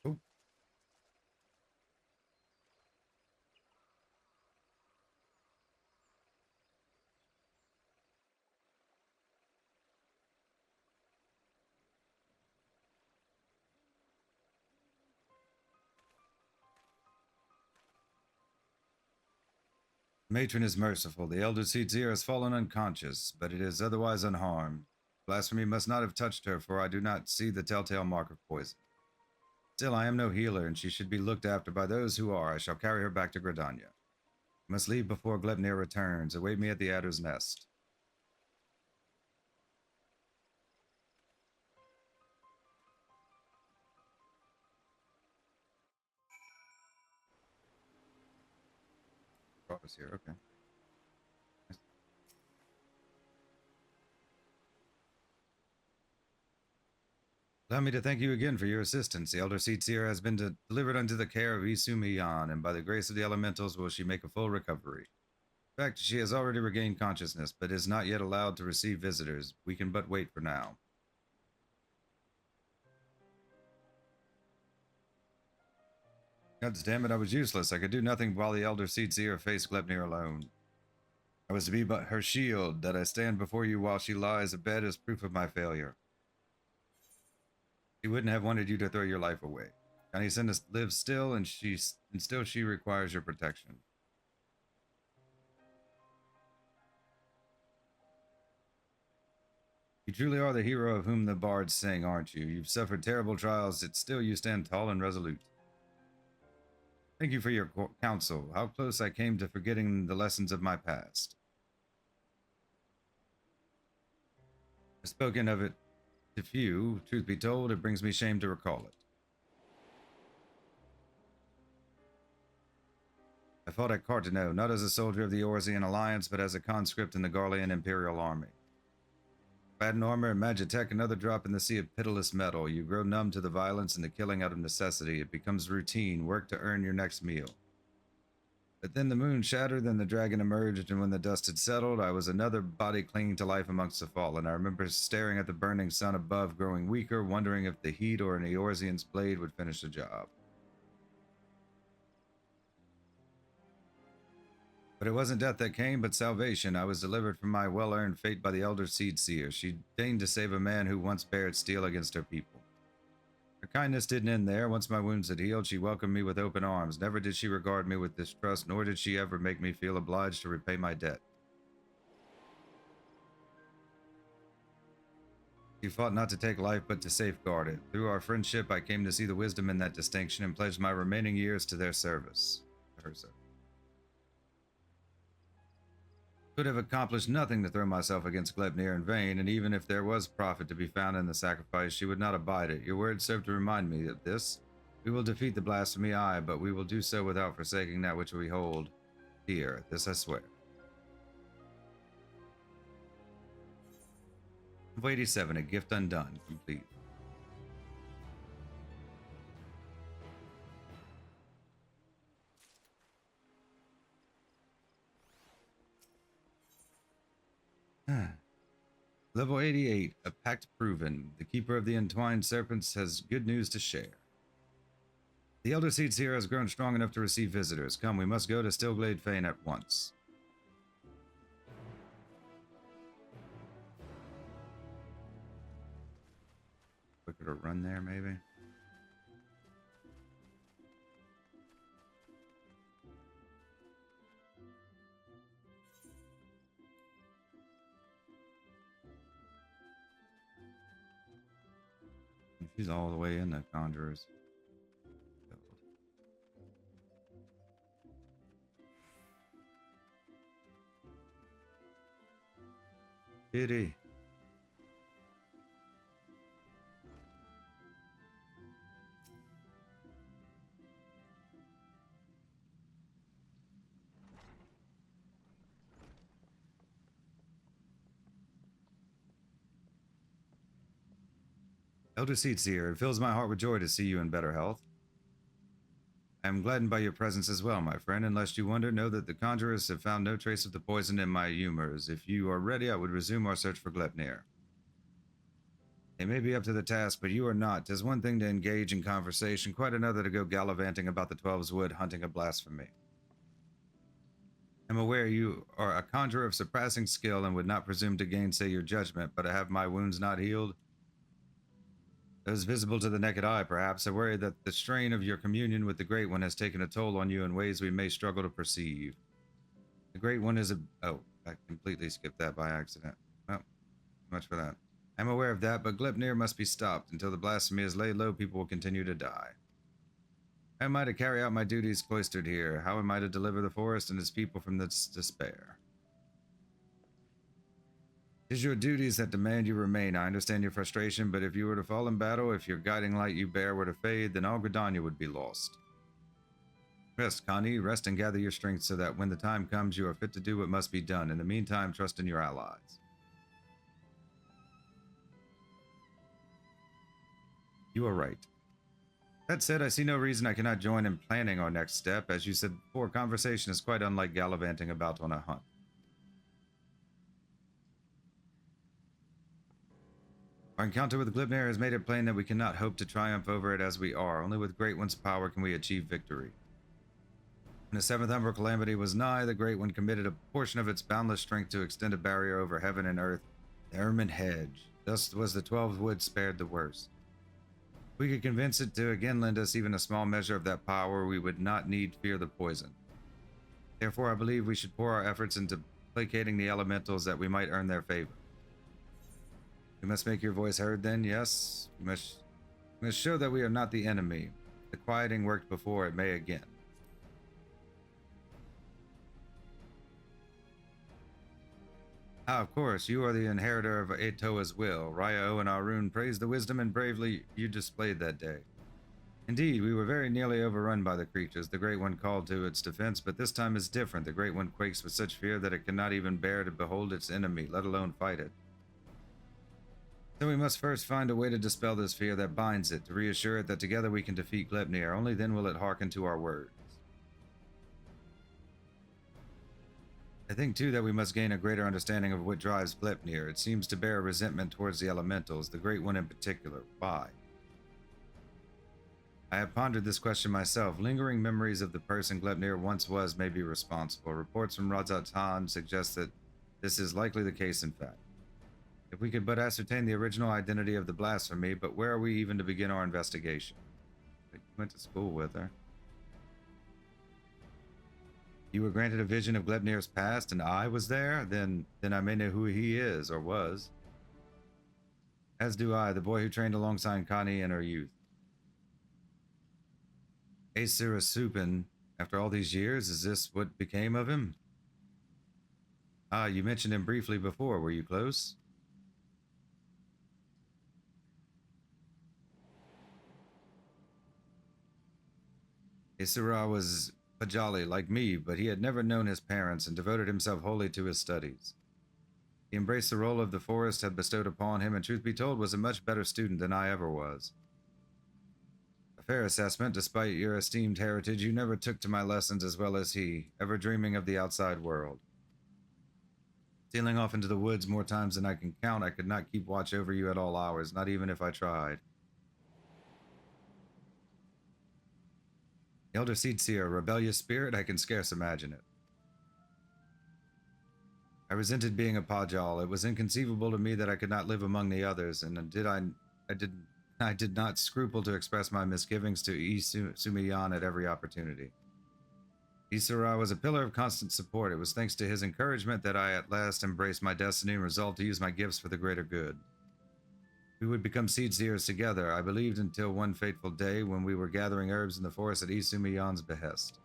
Oh, Matron is merciful. The elder Seedsir has fallen unconscious, but it is otherwise unharmed. Blasphemy must not have touched her, for I do not see the telltale mark of poison. Still, I am no healer, and she should be looked after by those who are. I shall carry her back to Gridania. I must leave before Glepnir returns. Await me at the Adder's Nest. Brought us here, okay. Allow me to thank you again for your assistance. The Elder Seedsir has been delivered unto the care of Isumiyan, and by the grace of the elementals will she make a full recovery. In fact, she has already regained consciousness, but is not yet allowed to receive visitors. We can but wait for now. God damn it, I was useless. I could do nothing while the Elder Seedsir faced Glepnir alone. I was to be but her shield, that I stand before you while she lies abed as proof of my failure. She wouldn't have wanted you to throw your life away. Connie Sindus lives still, and still she requires your protection. You truly are the hero of whom the bards sing, aren't you? You've suffered terrible trials, yet still you stand tall and resolute. Thank you for your counsel. How close I came to forgetting the lessons of my past. I've spoken of it to few. Truth be told, it brings me shame to recall it. I fought at Cartano, not as a soldier of the Orsian Alliance, but as a conscript in the Garlean Imperial Army. Bad armor and magitech, another drop in the sea of pitiless metal. You grow numb to the violence and the killing out of necessity. It becomes routine, work to earn your next meal. But then the moon shattered, then the dragon emerged, and when the dust had settled, I was another body clinging to life amongst the fallen. I remember staring at the burning sun above, growing weaker, wondering if the heat or an Eorzean's blade would finish the job. But it wasn't death that came, but salvation. I was delivered from my well-earned fate by the Elder Seed Seer. She deigned to save a man who once bared steel against her people. Her kindness didn't end there. Once my wounds had healed, she welcomed me with open arms. Never did she regard me with distrust, nor did she ever make me feel obliged to repay my debt. She fought not to take life, but to safeguard it. Through our friendship, I came to see the wisdom in that distinction and pledged my remaining years to their service. Her service. Could have accomplished nothing to throw myself against Gleipnir in vain, and even if there was profit to be found in the sacrifice, she would not abide it. Your words serve to remind me of this. We will defeat the blasphemy, aye, but we will do so without forsaking that which we hold dear. This I swear. 87, a gift undone, complete. Level 88, a pact proven. The keeper of the entwined serpents has good news to share. The Elder Seed Seer has grown strong enough to receive visitors. Come, we must go to Stillglade Fane at once. Quicker to run there, maybe? She's all the way in the Conjurers. Pity. Elder Seed Seer, it fills my heart with joy to see you in better health. I am gladdened by your presence as well, my friend, and lest you wonder, know that the conjurers have found no trace of the poison in my humors. If you are ready, I would resume our search for Gleipnir. They may be up to the task, but you are not. 'Tis one thing to engage in conversation, quite another to go gallivanting about the Twelve's Wood hunting a blasphemy. I am aware you are a conjurer of surpassing skill and would not presume to gainsay your judgment, but have my wounds not healed? Those visible to the naked eye, perhaps. I worry that the strain of your communion with the Great One has taken a toll on you in ways we may struggle to perceive. The Great One is a... Oh, I completely skipped that by accident. Well, much for that. I'm aware of that, but Gleipnir must be stopped. Until the blasphemy is laid low, people will continue to die. How am I to carry out my duties cloistered here? How am I to deliver the forest and its people from this despair? It is your duties that demand you remain. I understand your frustration, but if you were to fall in battle, if your guiding light you bear were to fade, then all Gridania would be lost. Rest, Connie. Rest and gather your strength so that when the time comes, you are fit to do what must be done. In the meantime, trust in your allies. You are right. That said, I see no reason I cannot join in planning our next step. As you said before, conversation is quite unlike gallivanting about on a hunt. Our encounter with Gleipnir has made it plain that we cannot hope to triumph over it as we are. Only with Great One's power can we achieve victory. When the seventh Umbral calamity was nigh, the Great One committed a portion of its boundless strength to extend a barrier over heaven and earth, the Ermine Hedge. Thus was the 12 Wood spared the worst. If we could convince it to again lend us even a small measure of that power, we would not need fear the poison. Therefore, I believe we should pour our efforts into placating the elementals that we might earn their favor. We must make your voice heard then, yes. We must show that we are not the enemy. The quieting worked before, it may again. Ah, of course, you are the inheritor of Atoa's will. Raya and Arun praised the wisdom and bravely you displayed that day. Indeed, we were very nearly overrun by the creatures. The Great One called to its defense, but this time is different. The Great One quakes with such fear that it cannot even bear to behold its enemy, let alone fight it. So we must first find a way to dispel this fear that binds it, to reassure it that together we can defeat Gleipnir. Only then will it hearken to our words. I think, too, that we must gain a greater understanding of what drives Gleipnir. It seems to bear resentment towards the elementals, the Great One in particular. Why? I have pondered this question myself. Lingering memories of the person Gleipnir once was may be responsible. Reports from Radzat Han suggest that this is likely the case, in fact. If we could but ascertain the original identity of the blasphemy, but where are we even to begin our investigation? I went to school with her. You were granted a vision of Gleipnir's past, and I was there? Then I may know who he is, or was. As do I, the boy who trained alongside Connie in her youth. Aesir Supin, after all these years, is this what became of him? Ah, you mentioned him briefly before. Were you close? Isra was Pajali, like me, but he had never known his parents and devoted himself wholly to his studies. He embraced the role of the forest had bestowed upon him, and truth be told, was a much better student than I ever was. A fair assessment, despite your esteemed heritage, you never took to my lessons as well as he, ever dreaming of the outside world. Stealing off into the woods more times than I can count, I could not keep watch over you at all hours, not even if I tried. Elder Seedseer, a rebellious spirit, I can scarce imagine it. I resented being a Pajal. It was inconceivable to me that I could not live among the others, and I did not scruple to express my misgivings to Sumiyan at every opportunity. Isara was a pillar of constant support. It was thanks to his encouragement that I at last embraced my destiny and resolved to use my gifts for the greater good. We would become seedseers together, I believed, until one fateful day when we were gathering herbs in the forest at Isumiyan's behest.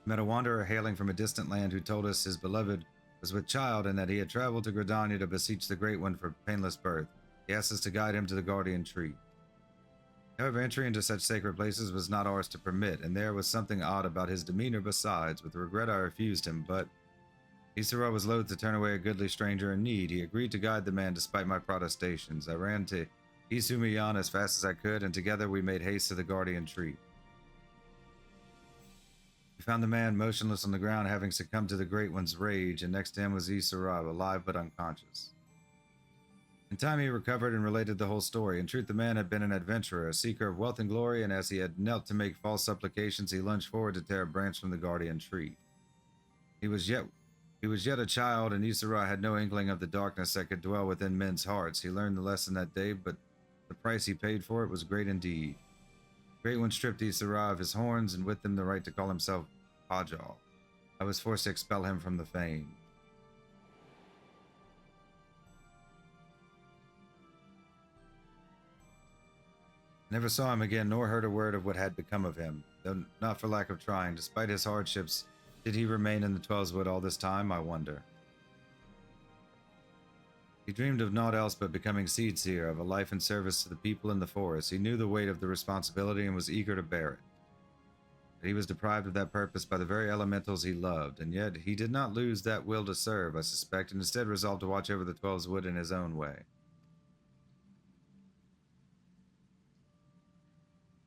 We met a wanderer hailing from a distant land who told us his beloved was with child and that he had traveled to Gridania to beseech the Great One for painless birth. He asked us to guide him to the guardian tree. However, entry into such sacred places was not ours to permit, and there was something odd about his demeanor besides. With regret, I refused him, but Isara was loath to turn away a goodly stranger in need. He agreed to guide the man despite my protestations. I ran to Isumiyan as fast as I could, and together we made haste to the guardian tree. We found the man motionless on the ground, having succumbed to the Great One's rage, and next to him was Isara, alive but unconscious. In time he recovered and related the whole story. In truth, the man had been an adventurer, a seeker of wealth and glory, and as he had knelt to make false supplications, he lunged forward to tear a branch from the guardian tree. He was yet a child, and Isara had no inkling of the darkness that could dwell within men's hearts. He learned the lesson that day, but the price he paid for it was great indeed. The Great One stripped Isara of his horns, and with them the right to call himself Pajal. I was forced to expel him from the fane. Never saw him again, nor heard a word of what had become of him, though not for lack of trying. Despite his hardships, did he remain in the Twelveswood all this time, I wonder? He dreamed of naught else but becoming Seedseer, of a life in service to the people in the forest. He knew the weight of the responsibility and was eager to bear it. But he was deprived of that purpose by the very elementals he loved, and yet he did not lose that will to serve, I suspect, and instead resolved to watch over the Twelveswood in his own way.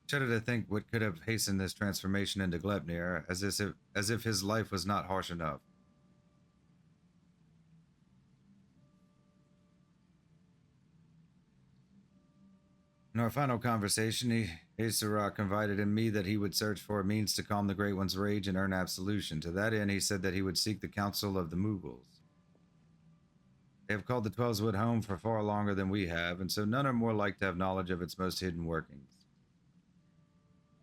Shudder to think what could have hastened this transformation into Gleipnir, as if his life was not harsh enough. In our final conversation, Isara confided in me that he would search for a means to calm the Great One's rage and earn absolution. To that end, he said that he would seek the counsel of the Mughals. They have called the Twelveswood home for far longer than we have, and so none are more like to have knowledge of its most hidden workings.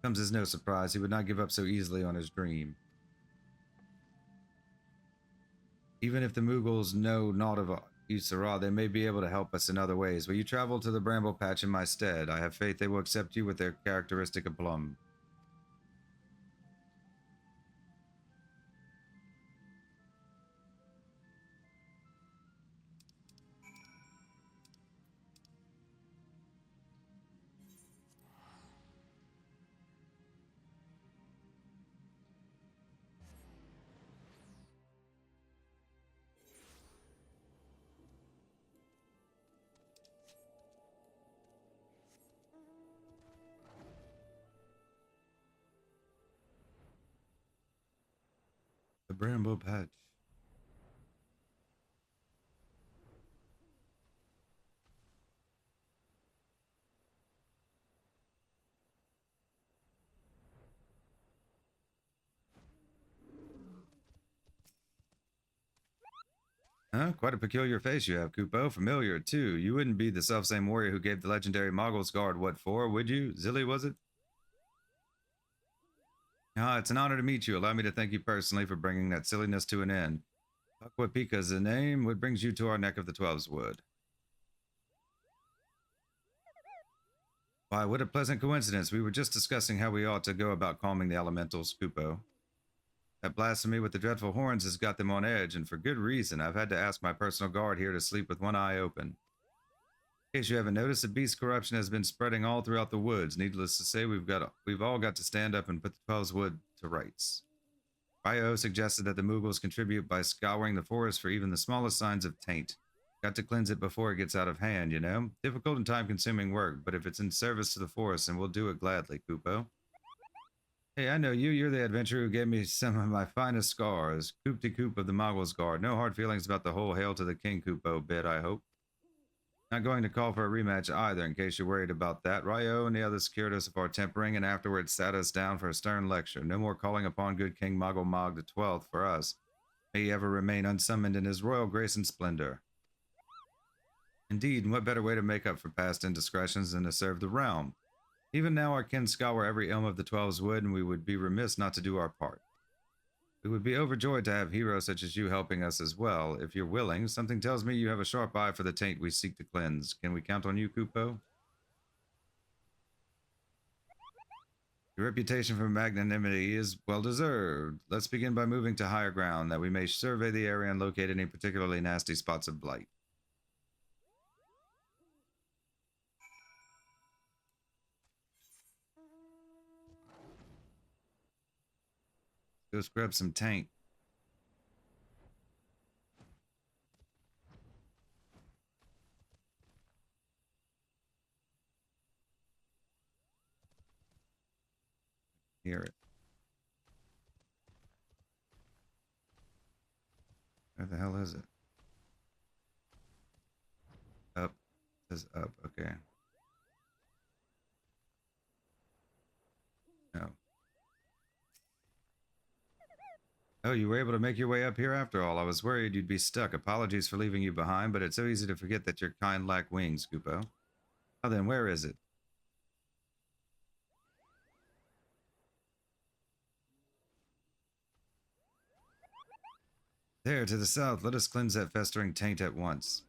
Comes as no surprise, he would not give up so easily on his dream. Even if the Mughals know naught of Isara, they may be able to help us in other ways. Will you travel to the Bramble Patch in my stead? I have faith they will accept you with their characteristic aplomb. bramble patch. Huh? Quite a peculiar face you have, Kupo. Familiar, too. You wouldn't be the selfsame warrior who gave the legendary Moggle's Guard what for, would you? Zilly, was it? Ah, it's an honor to meet you. Allow me to thank you personally for bringing that silliness to an end. Aquapika's the name. What brings you to our neck of the Twelves Wood? Why, what a pleasant coincidence. We were just discussing how we ought to go about calming the elementals, Kupo. That blasphemy with the dreadful horns has got them on edge, and for good reason. I've had to ask my personal guard here to sleep with one eye open. In case you haven't noticed, the beast corruption has been spreading all throughout the woods. Needless to say, we've all got to stand up and put the Twelves Wood to rights. Ryo suggested that the Moogles contribute by scouring the forest for even the smallest signs of taint. Got to cleanse it before it gets out of hand, you know? Difficult and time-consuming work, but if it's in service to the forest, then we'll do it gladly, Kupo. Hey, I know you. You're the adventurer who gave me some of my finest scars. Coop-de-coop of the Moggle's Guard. No hard feelings about the whole Hail to the King Kupo bit, I hope. Not going to call for a rematch either, in case you're worried about that. Ryo and the others cured us of our tempering and afterwards sat us down for a stern lecture. No more calling upon good King Moggle Mog the 12th for us. May he ever remain unsummoned in his royal grace and splendor. Indeed, and what better way to make up for past indiscretions than to serve the realm? Even now our kin scour every elm of the Twelves Wood, and we would be remiss not to do our part. We would be overjoyed to have heroes such as you helping us as well. If you're willing, something tells me you have a sharp eye for the taint we seek to cleanse. Can we count on you, Kupo? Your reputation for magnanimity is well deserved. Let's begin by moving to higher ground, that we may survey the area and locate any particularly nasty spots of blight. Go scrub some taint. Hear it. Where the hell is it? Up. It says up. Okay. No. Oh, you were able to make your way up here after all. I was worried you'd be stuck. Apologies for leaving you behind, but it's so easy to forget that your kind lack wings, Kupo. Now then, where is it? There, to the south. Let us cleanse that festering taint at once.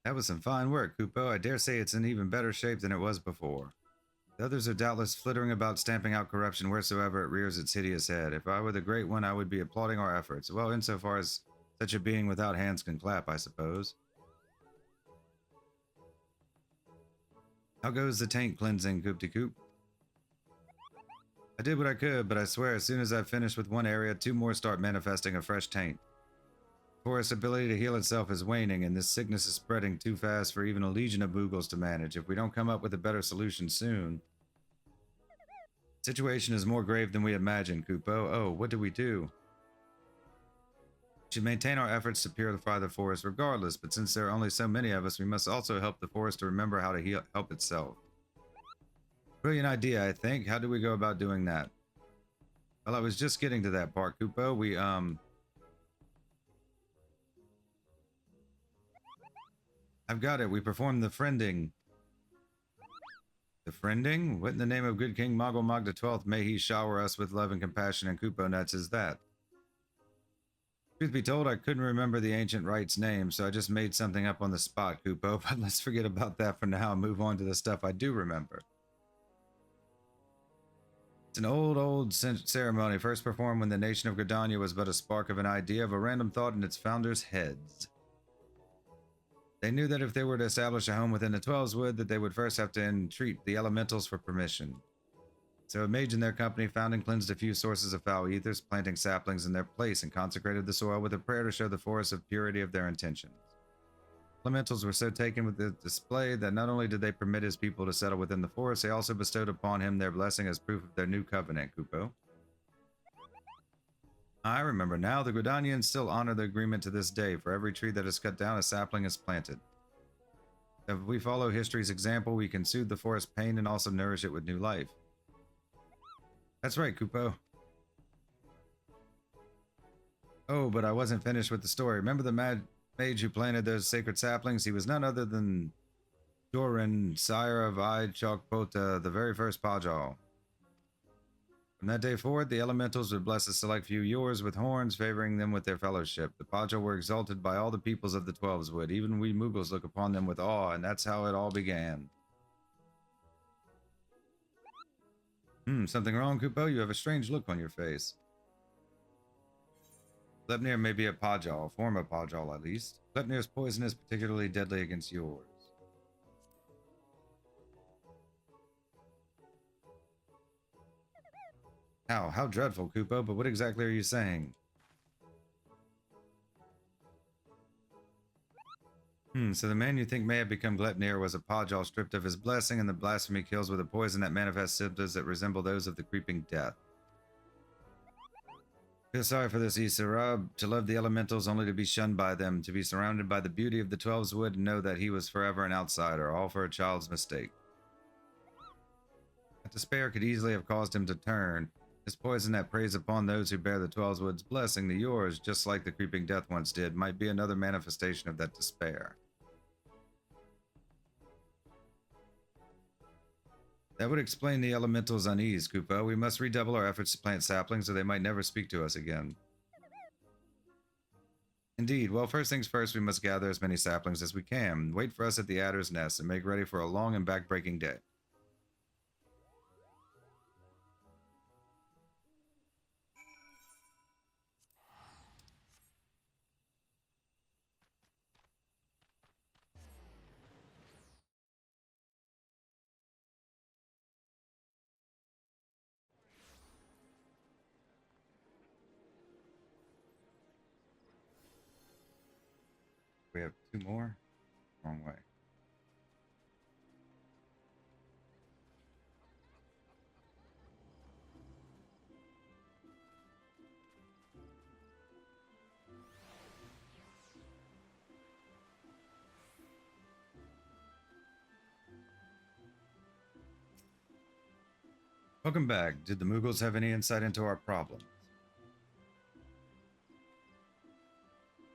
That was some fine work, Kupo. I dare say it's in even better shape than it was before. The others are doubtless flittering about, stamping out corruption wheresoever it rears its hideous head. If I were the Great One, I would be applauding our efforts. Well, insofar as such a being without hands can clap, I suppose. How goes the taint cleansing, Coop-de-Coop? I did what I could, but I swear as soon as I've finished with one area, two more start manifesting a fresh taint. The forest's ability to heal itself is waning, and this sickness is spreading too fast for even a legion of Moogles to manage. If we don't come up with a better solution soon... The situation is more grave than we imagined, Kupo. Oh, what do we do? We should maintain our efforts to purify the forest regardless, but since there are only so many of us, we must also help the forest to remember how to help itself. Brilliant idea, I think. How do we go about doing that? Well, I was just getting to that part, Kupo. I've got it. We performed the friending. The friending? What in the name of good King Moggle Mog the 12th may he shower us with love and compassion and Kupo nuts is that? Truth be told, I couldn't remember the ancient rite's name, so I just made something up on the spot, Kupo, but let's forget about that for now and move on to the stuff I do remember. It's an old ceremony, first performed when the nation of Gridania was but a spark of an idea of a random thought in its founders' heads. They knew that if they were to establish a home within the Twelves Wood, that they would first have to entreat the elementals for permission. So a mage in their company found and cleansed a few sources of foul ethers, planting saplings in their place, and consecrated the soil with a prayer to show the forest of purity of their intentions. Elementals were so taken with the display that not only did they permit his people to settle within the forest, they also bestowed upon him their blessing as proof of their new covenant, Kupo. I remember now, the Gridanians still honor the agreement to this day. For every tree that is cut down, a sapling is planted. If we follow history's example, we can soothe the forest's pain and also nourish it with new life. That's right, Kupo. Oh, but I wasn't finished with the story. Remember the mage who planted those sacred saplings? He was none other than Doran, sire of Chokpota, the very first Pajal. From that day forward, the elementals would bless a select few yours with horns, favoring them with their fellowship. The Pajal were exalted by all the peoples of the Twelves Wood. Even we Mughals look upon them with awe, and that's how it all began. Something wrong, Kupo? You have a strange look on your face. Glepnir may be a Pajal, form of Pajal at least. Glepnir's poison is particularly deadly against yours. How dreadful, Kupo, but what exactly are you saying? So the man you think may have become Glepnir was a Pajal stripped of his blessing, and the blasphemy kills with a poison that manifests symptoms that resemble those of the creeping death. Feel sorry for this, Isarab. To love the elementals only to be shunned by them, to be surrounded by the beauty of the Twelves Wood and know that he was forever an outsider, all for a child's mistake. That despair could easily have caused him to turn. This poison that preys upon those who bear the Twelves Wood's blessing, the yours, just like the creeping death once did, might be another manifestation of that despair. That would explain the elemental's unease, Kupo. We must redouble our efforts to plant saplings, or they might never speak to us again. Indeed. Well, first things first, we must gather as many saplings as we can. Wait for us at the Adder's Nest and make ready for a long and back-breaking day. We have two more. Wrong way. Welcome back. Did the Mughals have any insight into our problems?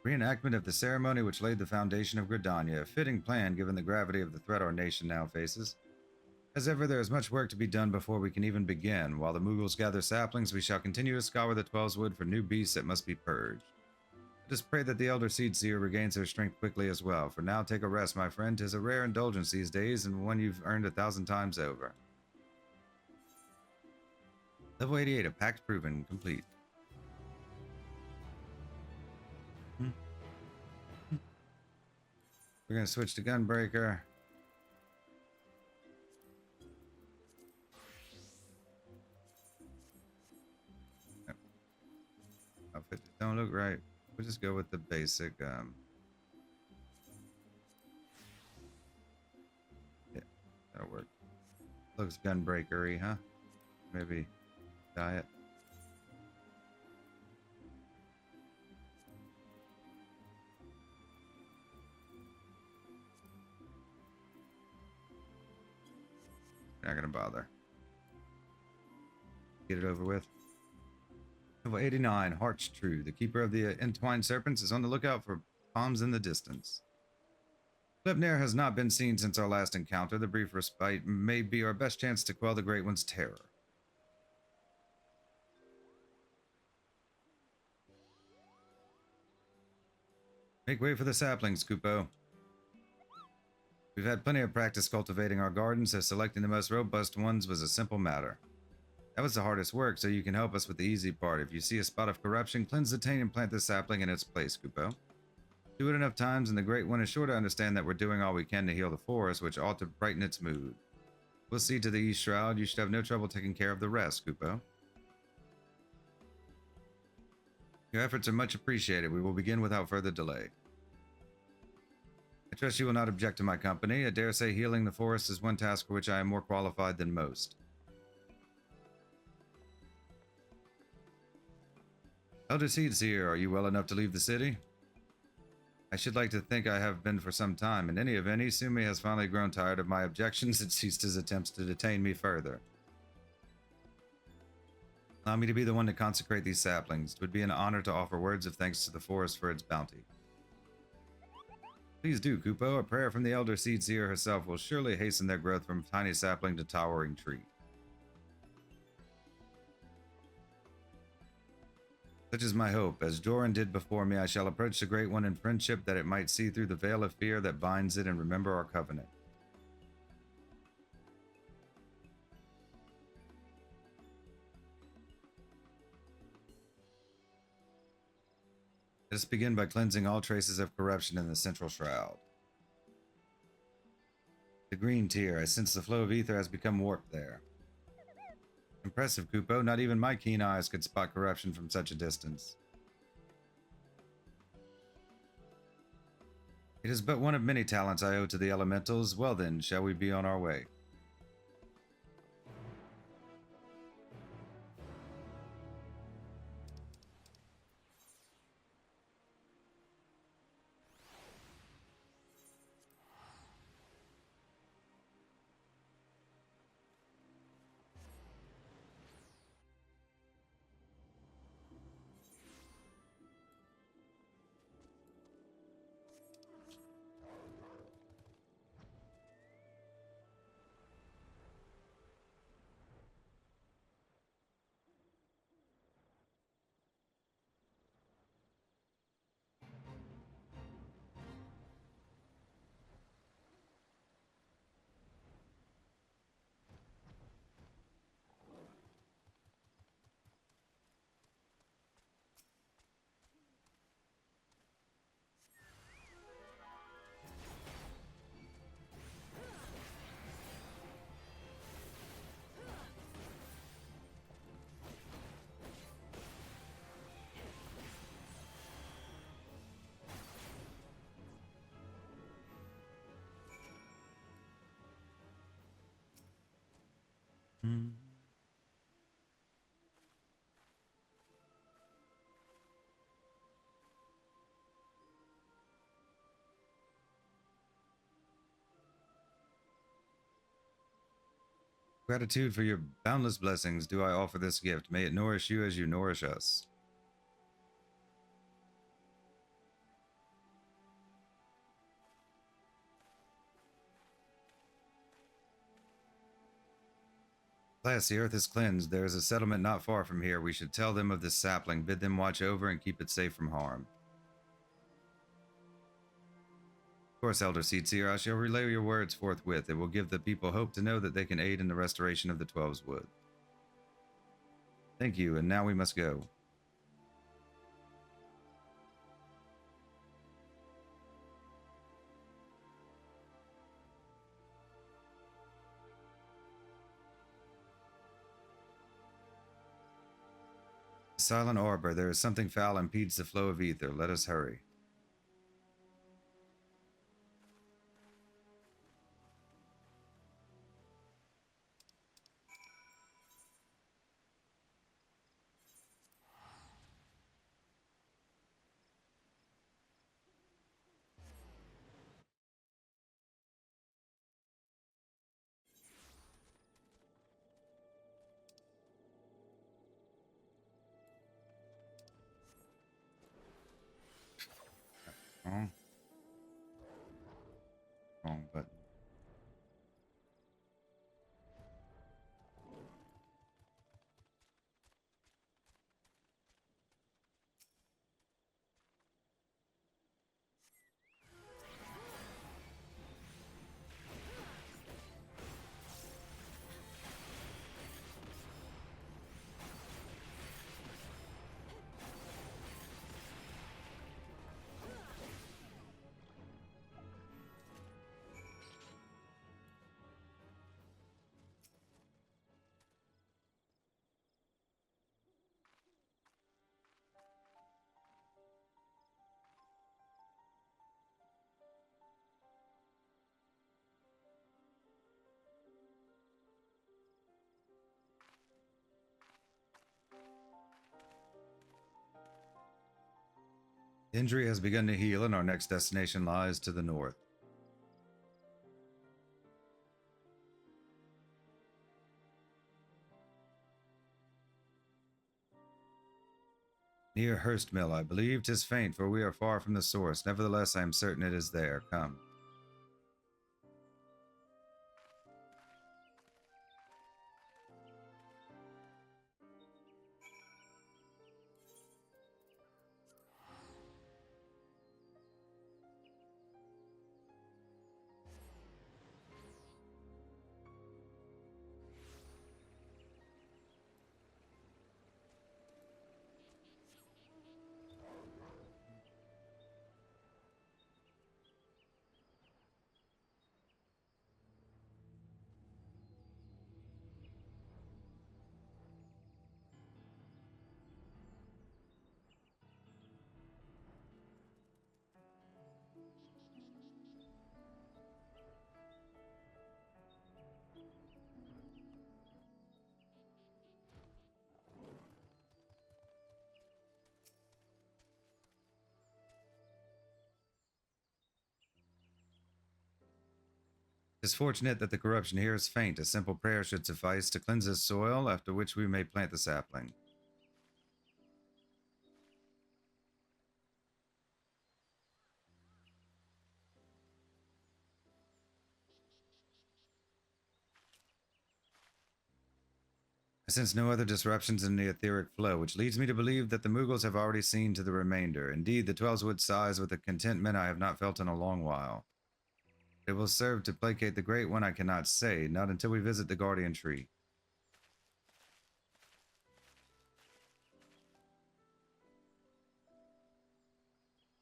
Reenactment of the ceremony which laid the foundation of Gridania, a fitting plan given the gravity of the threat our nation now faces. As ever, there is much work to be done before we can even begin. While the Mughals gather saplings, we shall continue to scour the Twelves Wood for new beasts that must be purged. Let us pray that the Elder Seed Seer regains her strength quickly as well. For now, take a rest, my friend. 'Tis a rare indulgence these days, and one you've earned 1,000 times over. Level 88, a pact proven, complete. We're going to switch to Gunbreaker. Outfits don't look right. We'll just go with the basic. Yeah, that'll work. Looks Gunbreaker-y, huh? Maybe diet. Not gonna bother. Get it over with. Level 89, Heart's True. The keeper of the entwined serpents is on the lookout for bombs in the distance. Glepnir has not been seen since our last encounter. The brief respite may be our best chance to quell the Great One's terror. Make way for the saplings, Kupo. We've had plenty of practice cultivating our gardens, so selecting the most robust ones was a simple matter. That was the hardest work, so you can help us with the easy part. If you see a spot of corruption, cleanse the taint and plant the sapling in its place, Kupo. Do it enough times, and the Great One is sure to understand that we're doing all we can to heal the forest, which ought to brighten its mood. We'll see to the East Shroud. You should have no trouble taking care of the rest, Kupo. Your efforts are much appreciated. We will begin without further delay. I trust you will not object to my company. I dare say healing the forest is one task for which I am more qualified than most. Elder Seedseer, are you well enough to leave the city? I should like to think I have been for some time. In any event, Isumi has finally grown tired of my objections and ceased his attempts to detain me further. Allow me to be the one to consecrate these saplings. It would be an honor to offer words of thanks to the forest for its bounty. Please do, Kupo. A prayer from the Elder Seedseer herself will surely hasten their growth from tiny sapling to towering tree. Such is my hope. As Joran did before me, I shall approach the Great One in friendship, that it might see through the veil of fear that binds it and remember our covenant. Let us begin by cleansing all traces of corruption in the central shroud. The green tier. I sense the flow of ether has become warped there. Impressive, Kupo. Not even my keen eyes could spot corruption from such a distance. It is but one of many talents I owe to the elementals. Well then, shall we be on our way? Gratitude for your boundless blessings do I offer this gift. May it nourish you as you nourish us. Alas, the earth is cleansed. There is a settlement not far from here. We should tell them of this sapling, bid them watch over, and keep it safe from harm. Of course, Elder Seedseer, I shall relay your words forthwith. It will give the people hope to know that they can aid in the restoration of the Twelve's Wood. Thank you, and now we must go. Silent Arbor, there is something foul impedes the flow of ether. Let us hurry. Wrong. Wrong button. The injury has begun to heal, and our next destination lies to the north. Near Hurstmill, I believe. 'Tis faint, for we are far from the source. Nevertheless, I am certain it is there. Come. It is fortunate that the corruption here is faint. A simple prayer should suffice to cleanse this soil, after which we may plant the sapling. I sense no other disruptions in the etheric flow, which leads me to believe that the Mughals have already seen to the remainder. Indeed, the Twelveswood sighs with a contentment I have not felt in a long while. It will serve to placate the Great One, I cannot say, not until we visit the Guardian Tree.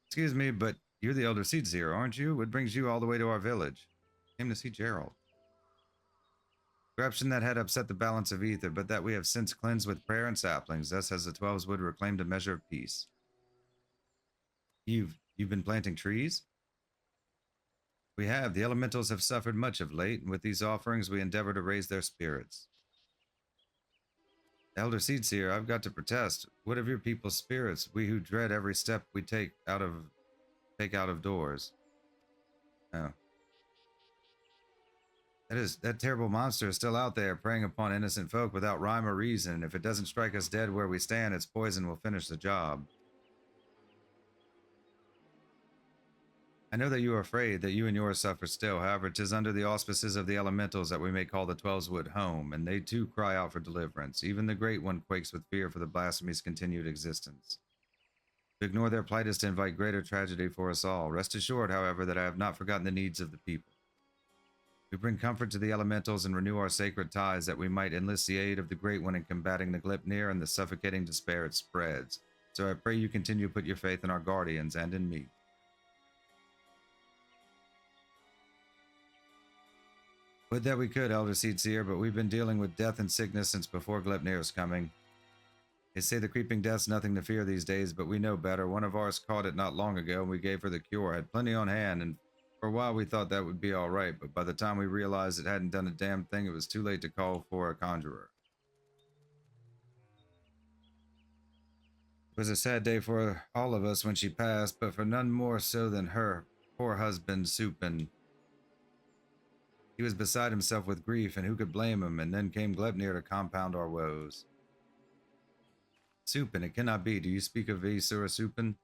Excuse me, but you're the Elder Seedseer, aren't you? What brings you all the way to our village? Came to see Gerald. Corruption that had upset the balance of ether, but that we have since cleansed with prayer and saplings. Thus has the Twelveswood reclaimed a measure of peace. You've been planting trees? We have. The elementals have suffered much of late, and with these offerings we endeavor to raise their spirits. Elder Seedseer, I've got to protest. What of your people's spirits, we who dread every step we take out of doors? Oh. That terrible monster is still out there, preying upon innocent folk without rhyme or reason. If it doesn't strike us dead where we stand, its poison will finish the job. I know that you are afraid that you and yours suffer still. However, 'tis under the auspices of the elementals that we may call the Twelveswood home, and they too cry out for deliverance. Even the Great One quakes with fear for the blasphemy's continued existence. To ignore their plight is to invite greater tragedy for us all. Rest assured, however, that I have not forgotten the needs of the people. We bring comfort to the elementals and renew our sacred ties that we might enlist the aid of the Great One in combating the Gleipnir and the suffocating despair it spreads. So I pray you continue to put your faith in our guardians and in me. Would that we could, Elder Seedseer, but we've been dealing with death and sickness since before Gleipnir's coming. They say the creeping death's nothing to fear these days, but we know better. One of ours caught it not long ago, and we gave her the cure. Had plenty on hand, and for a while we thought that would be all right, but by the time we realized it hadn't done a damn thing, it was too late to call for a conjurer. It was a sad day for all of us when she passed, but for none more so than her poor husband, Supin. He was beside himself with grief, and who could blame him? And then came Gleipnir to compound our woes. Supin, it cannot be. Do you speak of Aesura Supin?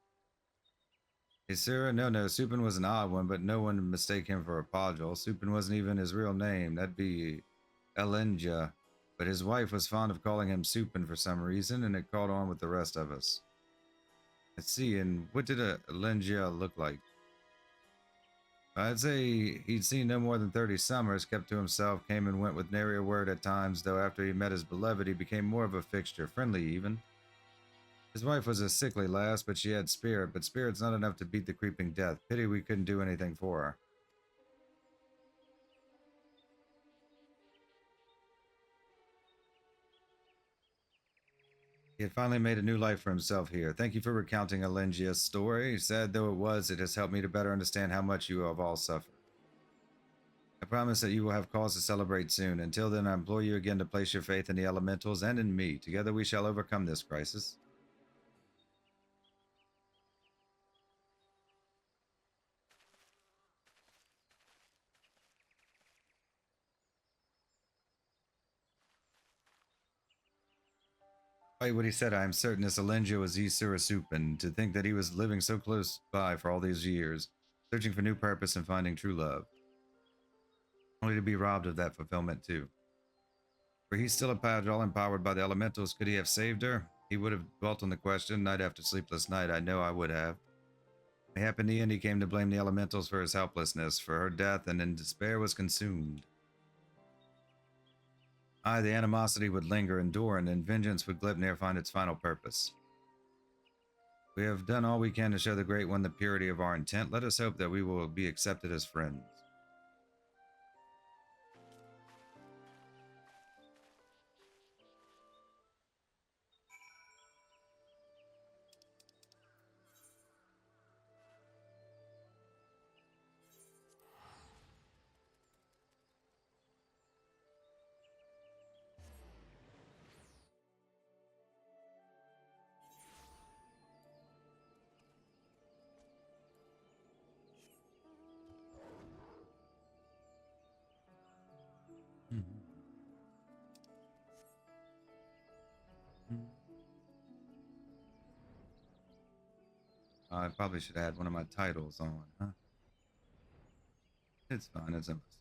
Aesura? No, Supin was an odd one, but no one would mistake him for a Podgel. Supin wasn't even his real name. That'd be Elenja. But his wife was fond of calling him Supin for some reason, and it caught on with the rest of us. Let's see, and what did Elenja look like? I'd say he'd seen no more than 30 summers, kept to himself, came and went with nary a word at times, though after he met his beloved, he became more of a fixture, friendly even. His wife was a sickly lass, but she had spirit, but spirit's not enough to beat the creeping death. Pity we couldn't do anything for her. He had finally made a new life for himself here. Thank you for recounting Alengia's story. Sad though it was, it has helped me to better understand how much you have all suffered. I promise that you will have cause to celebrate soon. Until then, I implore you again to place your faith in the elementals and in me. Together we shall overcome this crisis. Despite what he said, I am certain this Alengio was Isura Supin, to think that he was living so close by for all these years, searching for new purpose and finding true love, only to be robbed of that fulfillment too. Were he still a Padral empowered by the elementals, could he have saved her? He would have dwelt on the question night after sleepless night. I know I would have. Mayhap in the end he came to blame the elementals for his helplessness, for her death, and in despair was consumed. Aye, the animosity would linger, endure, and in vengeance would Gleipnir find its final purpose. We have done all we can to show the Great One the purity of our intent. Let us hope that we will be accepted as friends. I probably should add one of my titles on, huh? It's fine, it's a mistake.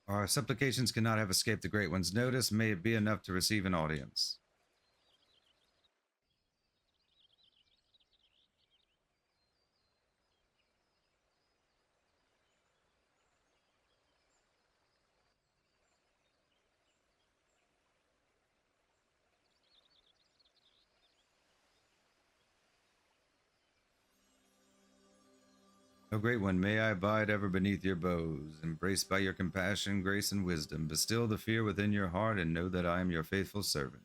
Our supplications cannot have escaped the Great One's notice. May it be enough to receive an audience. O Great One, may I abide ever beneath your bows, embraced by your compassion, grace, and wisdom. Bestow the fear within your heart, and know that I am your faithful servant.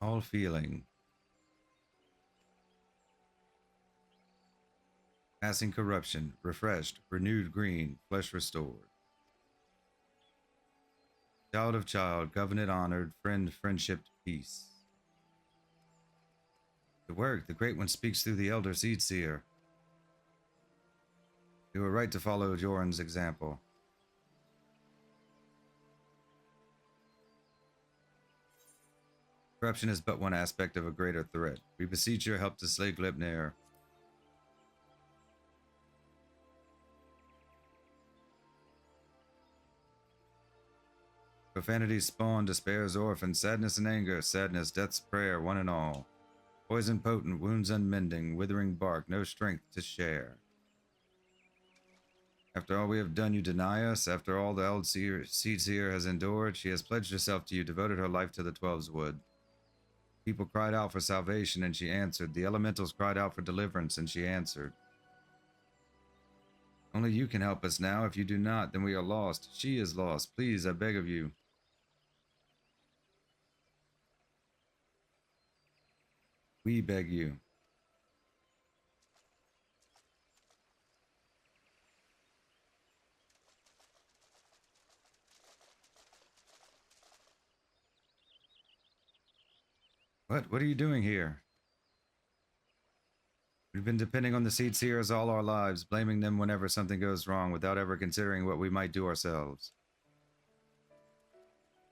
All feeling, passing corruption, refreshed, renewed green, flesh restored. Child of child, covenant honored, friend, friendship, peace. The work, the Great One speaks through the Elder Seed Seer. You were right to follow Joran's example. Corruption is but one aspect of a greater threat. We beseech your help to slay Gleipnir. Profanity spawn, despair's orphan, sadness and anger, sadness, death's prayer, one and all. Poison potent, wounds unmending, withering bark, no strength to share. After all we have done, you deny us. After all the Elder Seed Seer has endured, she has pledged herself to you, devoted her life to the Twelve's Wood. People cried out for salvation, and she answered. The elementals cried out for deliverance, and she answered. Only you can help us now. If you do not, then we are lost. She is lost. Please, I beg of you. We beg you. What are you doing here? We've been depending on the Seed Seers all our lives, blaming them whenever something goes wrong without ever considering what we might do ourselves.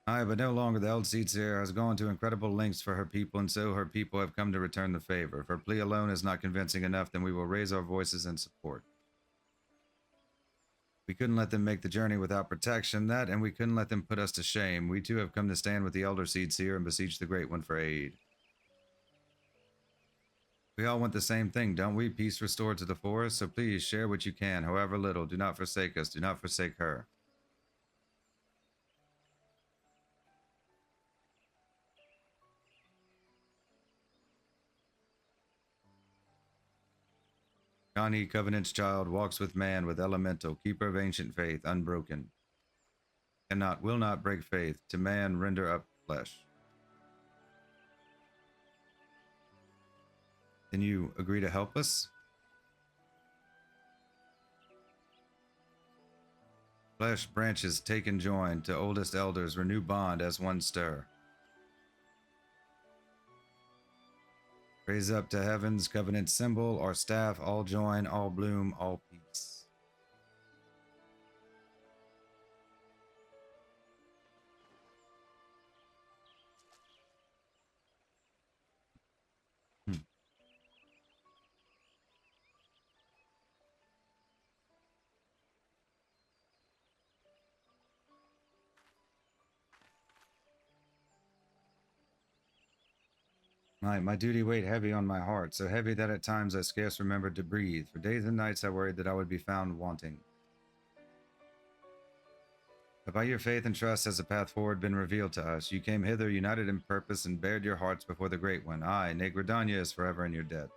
Aye, but no longer. The Elder Seed Seer has gone to incredible lengths for her people, and so her people have come to return the favor. If her plea alone is not convincing enough, then we will raise our voices in support. We couldn't let them make the journey without protection, and we couldn't let them put us to shame. We too have come to stand with the Elder Seed Seer and beseech the Great One for aid. We all want the same thing, don't we? Peace restored to the forest, so please share what you can, however little. Do not forsake us. Do not forsake her. Connie, Covenant's child, walks with man, with elemental, keeper of ancient faith, unbroken. cannot, will not break faith. To man render up flesh. Can you agree to help us? Flesh branches take and join, to oldest elders renew bond as one stir. Raise up to heaven's covenant symbol, our staff, all join, all bloom, all peace. My duty weighed heavy on my heart, so heavy that at times I scarce remembered to breathe. For days and nights I worried that I would be found wanting. But by your faith and trust has the path forward been revealed to us. You came hither united in purpose and bared your hearts before the Great One. Aye, Negridania is forever in your debt.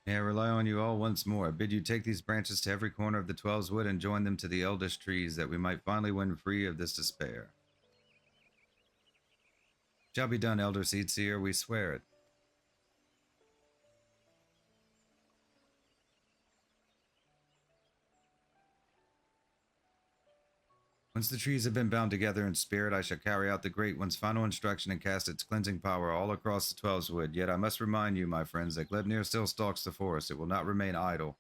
May I rely on you all once more. I bid you take these branches to every corner of the 12's wood and join them to the eldest trees, that we might finally win free of this despair. Shall be done, Elder Seedseer, we swear it. Once the trees have been bound together in spirit, I shall carry out the Great One's final instruction and cast its cleansing power all across the 12's wood. Yet I must remind you, my friends, that Glebnir still stalks the forest. It will not remain idle.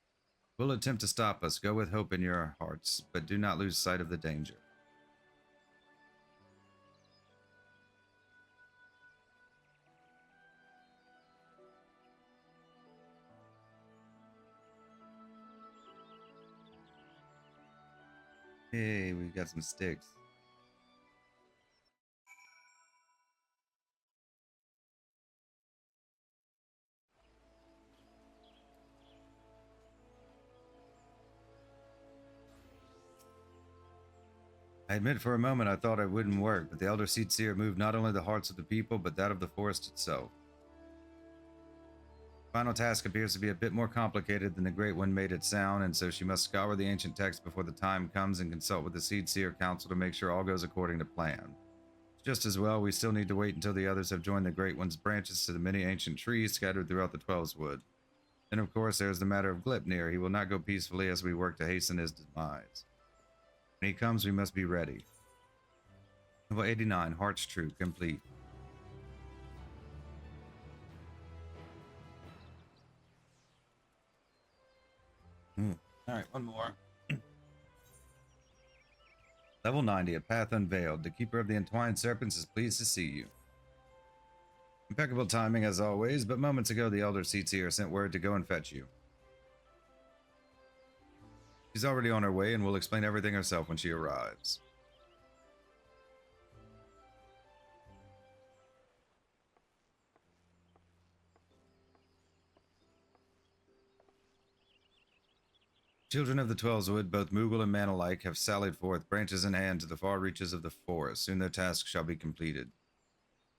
It will attempt to stop us. Go with hope in your hearts, but do not lose sight of the danger. Hey, we've got some sticks. I admit for a moment I thought it wouldn't work, but the Elder Seedseer moved not only the hearts of the people, but that of the forest itself. The final task appears to be a bit more complicated than the Great One made it sound, and so she must scour the ancient text before the time comes and consult with the Seedseer Council to make sure all goes according to plan. Just as well, we still need to wait until the others have joined the Great One's branches to the many ancient trees scattered throughout the 12's wood. Then, of course, there's the matter of Glipnir. He will not go peacefully as we work to hasten his demise. When he comes, we must be ready. Level 89, Heart's True, complete. Alright, one more. Level 90, A Path Unveiled. The Keeper of the Entwined Serpents is pleased to see you. Impeccable timing as always, but moments ago the Elder Seedseer sent word to go and fetch you. She's already on her way and will explain everything herself when she arrives. Children of the 12's wood, both Moogle and man alike, have sallied forth, branches in hand, to the far reaches of the forest. Soon their task shall be completed.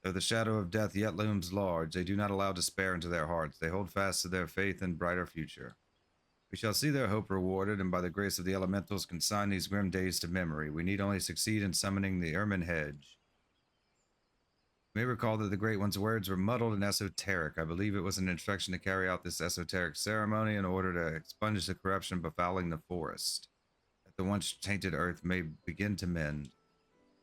Though the shadow of death yet looms large, they do not allow despair into their hearts. They hold fast to their faith and brighter future. We shall see their hope rewarded, and by the grace of the elementals consign these grim days to memory. We need only succeed in summoning the ermine hedge. You may recall that the Great One's words were muddled and esoteric. I believe it was an instruction to carry out this esoteric ceremony in order to expunge the corruption befouling the forest, that the once tainted earth may begin to mend.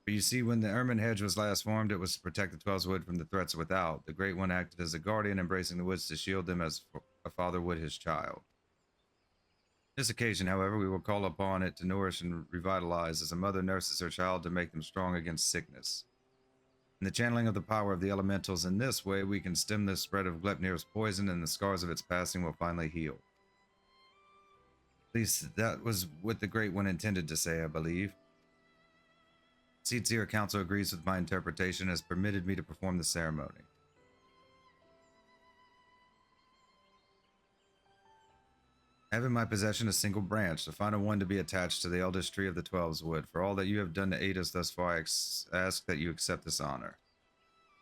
But you see, when the ermine hedge was last formed, it was to protect the 12's wood from the threats without. The Great One acted as a guardian, embracing the woods to shield them as a father would his child. This occasion, however, we will call upon it to nourish and revitalize as a mother nurses her child to make them strong against sickness. In the channeling of the power of the elementals in this way, we can stem the spread of Glepnir's poison and the scars of its passing will finally heal. At least that was what the Great One intended to say, I believe. Seedseer Council agrees with my interpretation and has permitted me to perform the ceremony. I have in my possession a single branch, the final one to be attached to the eldest tree of the Twelves Wood. For all that you have done to aid us thus far, I ask that you accept this honor.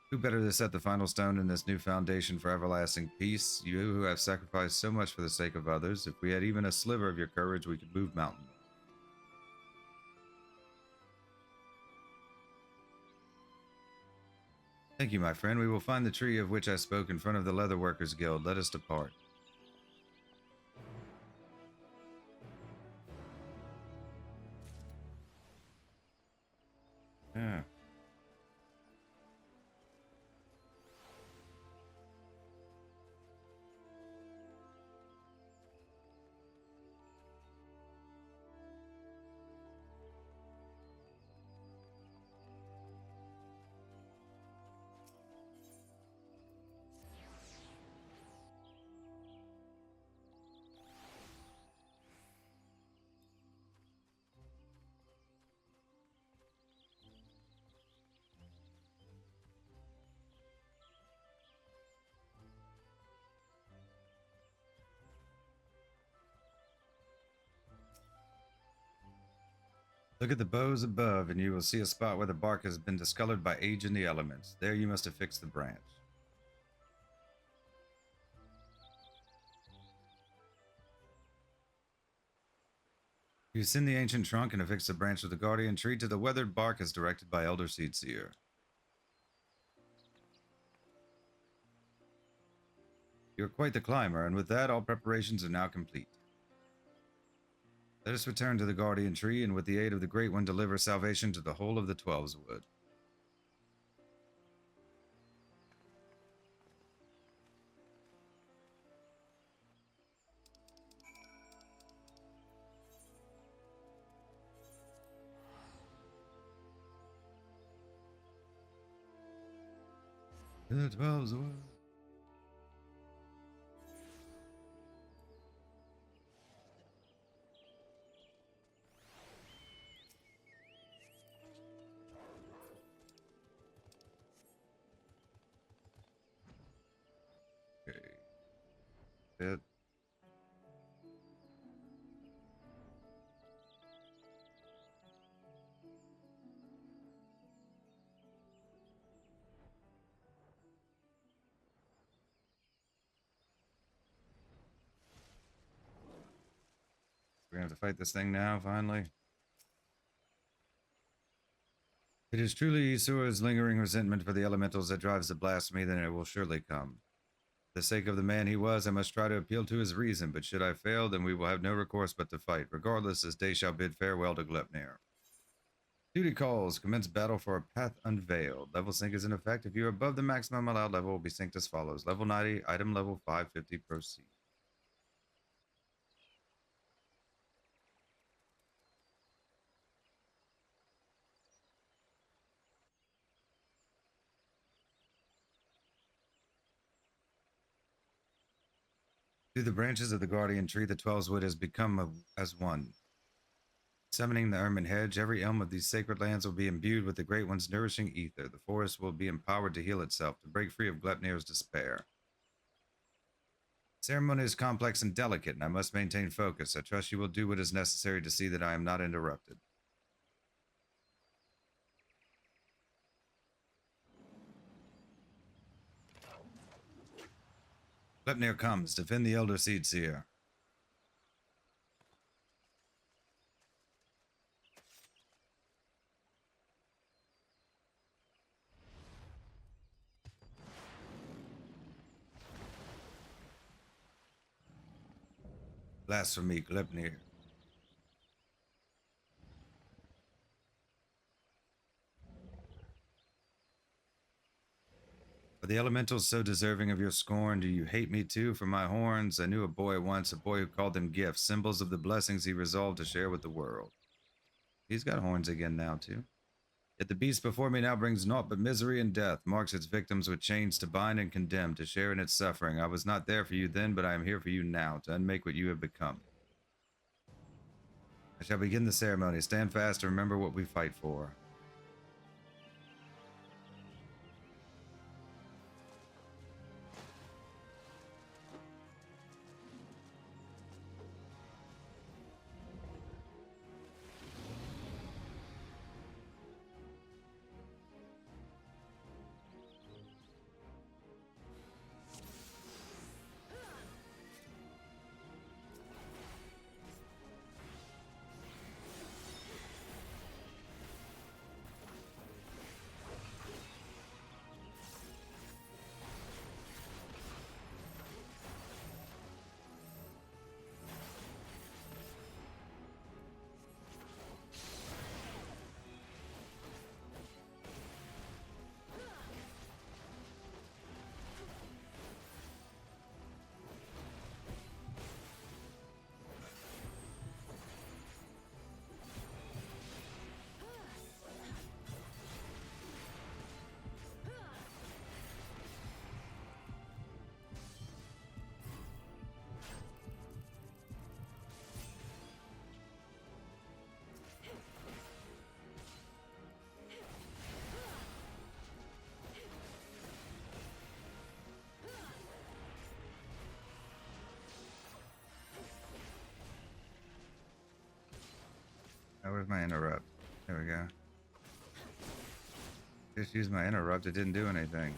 Who better to set the final stone in this new foundation for everlasting peace? You who have sacrificed so much for the sake of others. If we had even a sliver of your courage, we could move mountains. Thank you, my friend. We will find the tree of which I spoke in front of the Leatherworkers Guild. Let us depart. Yeah. Look at the boughs above, and you will see a spot where the bark has been discolored by age and the elements. There you must affix the branch. You send the ancient trunk and affix the branch of the guardian tree to the weathered bark as directed by Elder Seedseer. You are quite the climber, and with that, all preparations are now complete. Let us return to the guardian tree, and with the aid of the Great One, deliver salvation to the whole of the Twelves Wood. The Twelves Wood. Okay. Bit. We're gonna have to fight this thing now, finally. It is truly Isura's lingering resentment for the elementals that drives the blasphemy, then it will surely come. For the sake of the man he was, I must try to appeal to his reason, but should I fail, then we will have no recourse but to fight. Regardless, this day shall bid farewell to Glepnir. Duty calls. Commence battle for a path unveiled. Level sync is in effect. If you are above the maximum allowed level, will be synced as follows. Level 90, item level 550, proceed. Through the branches of the guardian tree, the Twelveswood has become as one. Summoning the Ermine Hedge, every elm of these sacred lands will be imbued with the Great One's nourishing ether. The forest will be empowered to heal itself, to break free of Glepnir's despair. Ceremony is complex and delicate, and I must maintain focus. I trust you will do what is necessary to see that I am not interrupted. Glepnir comes. Defend the Elder Seedseer. Blasphemy, Glepnir. For the elementals so deserving of your scorn? Do you hate me too for my horns? I knew a boy once, a boy who called them gifts, symbols of the blessings he resolved to share with the world. He's got horns again now, too. Yet the beast before me now brings naught but misery and death, marks its victims with chains to bind and condemn, to share in its suffering. I was not there for you then, but I am here for you now, to unmake what you have become. I shall begin the ceremony. Stand fast and remember what we fight for. Oh, where's my interrupt? There we go. Just used my interrupt. It didn't do anything.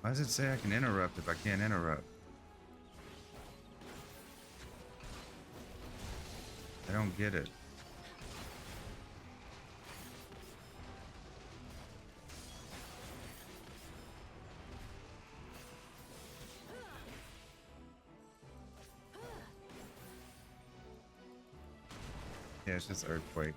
Why does it say I can interrupt if I can't interrupt? I don't get it. Yeah, it's just earthquake.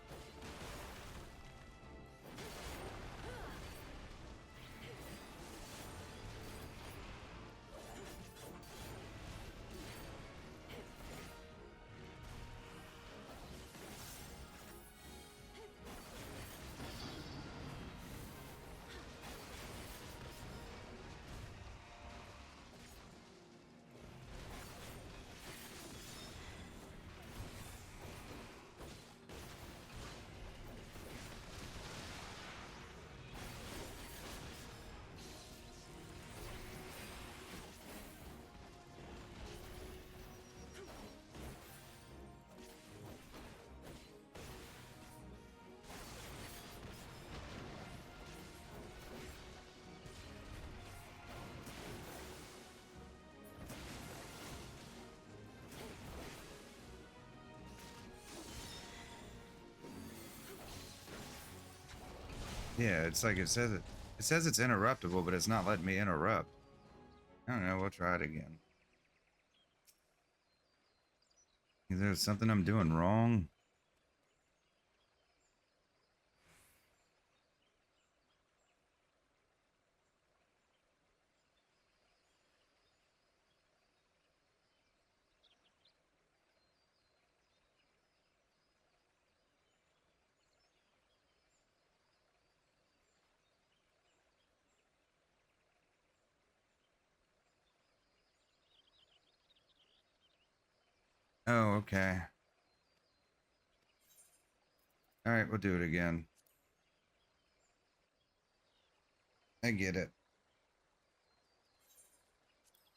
Yeah, it's like it says it. It says it's interruptible, but it's not letting me interrupt. I don't know. We'll try it again. Is there something I'm doing wrong? Oh, okay. All right, we'll do it again. I get it.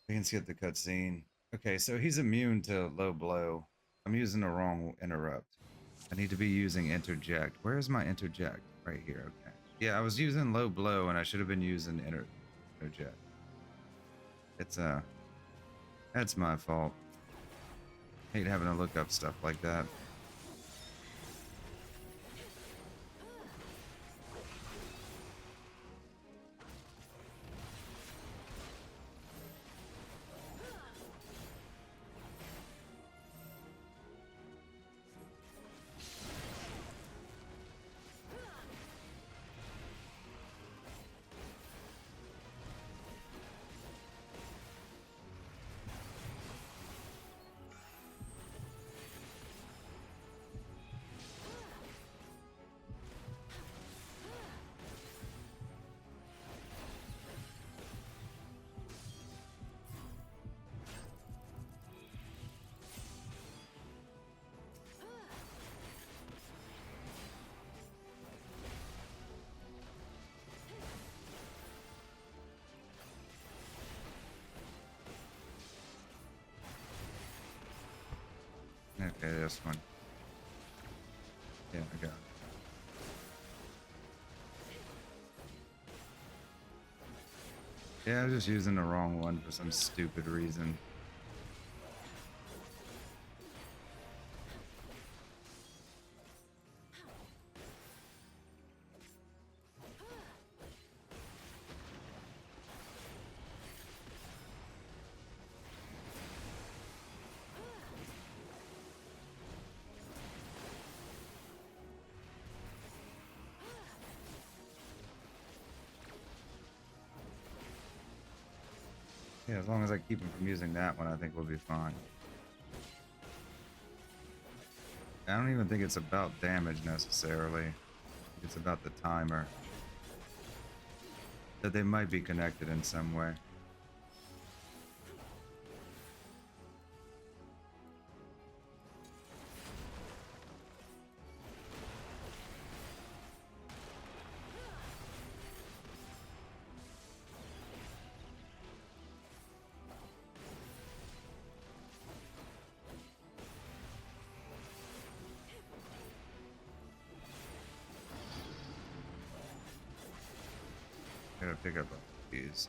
We can skip the cutscene. Okay, so he's immune to low blow. I'm using the wrong interrupt. I need to be using interject. Where's my interject? Right here. Okay. Yeah, I was using low blow and I should have been using interjet. It's that's my fault. Hate having to look up stuff like that. Okay, this one. Yeah, I got it. Yeah, I was just using the wrong one for some stupid reason. Yeah, as long as I keep him from using that one, I think we'll be fine. I don't even think it's about damage necessarily. It's about the timer. That they might be connected in some way. Gotta pick up these.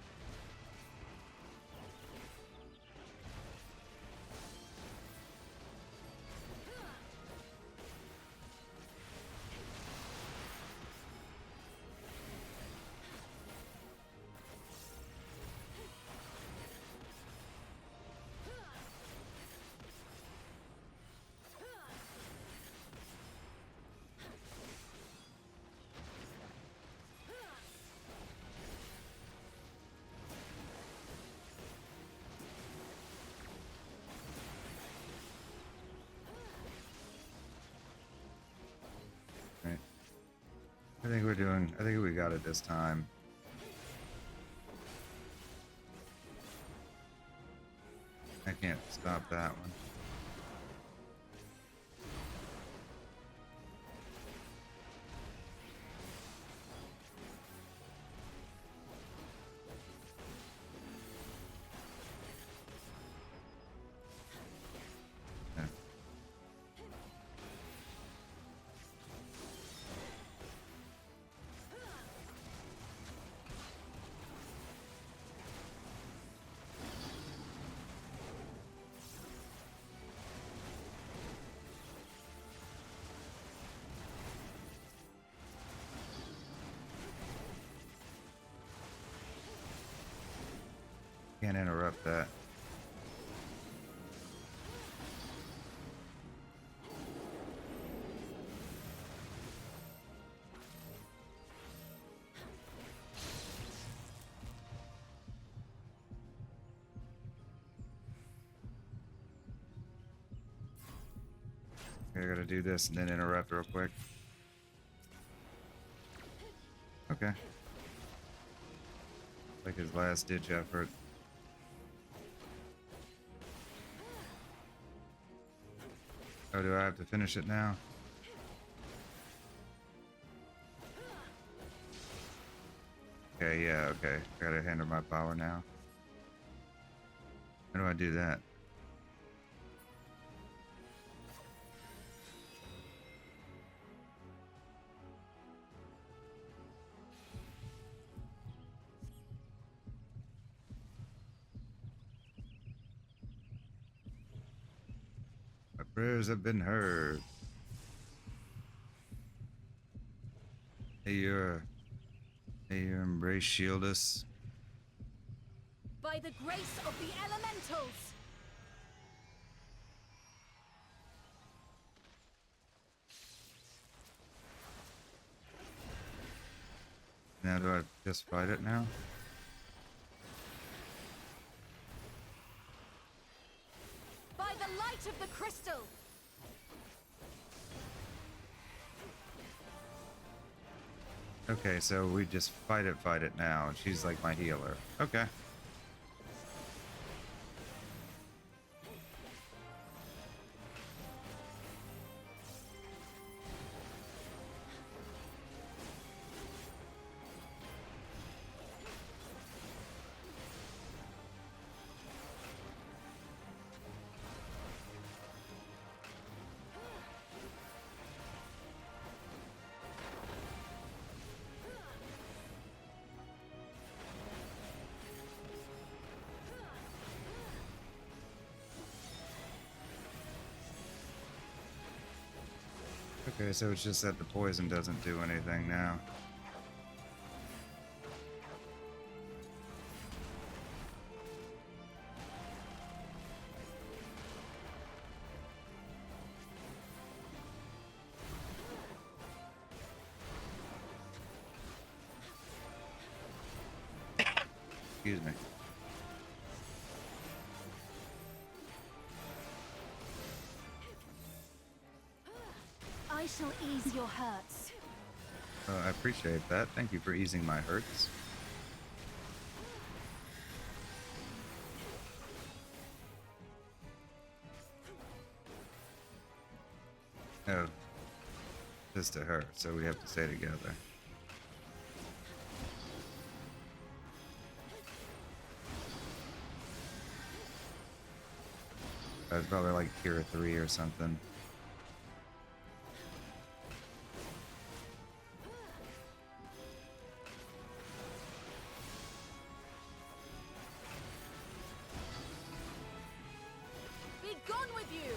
Right. I think we got it this time. I can't stop that one. Yeah. Can't interrupt that. Okay, I gotta do this and then interrupt real quick. Okay. Like his last ditch effort. Oh, do I have to finish it now? Okay, yeah, okay. Gotta handle my power now. How do I do that? Prayers have been heard. May your embrace shield us. By the grace of the elementals! Now do I just fight it now? By the light of the crystal! Okay, so we just fight it now. She's like my healer. Okay. Okay, so it's just that the poison doesn't do anything now. Excuse me. I shall ease your hurts. I appreciate that. Thank you for easing my hurts. Oh, just to her, so we have to stay together. That's probably like tier 3 or something. Be gone with you!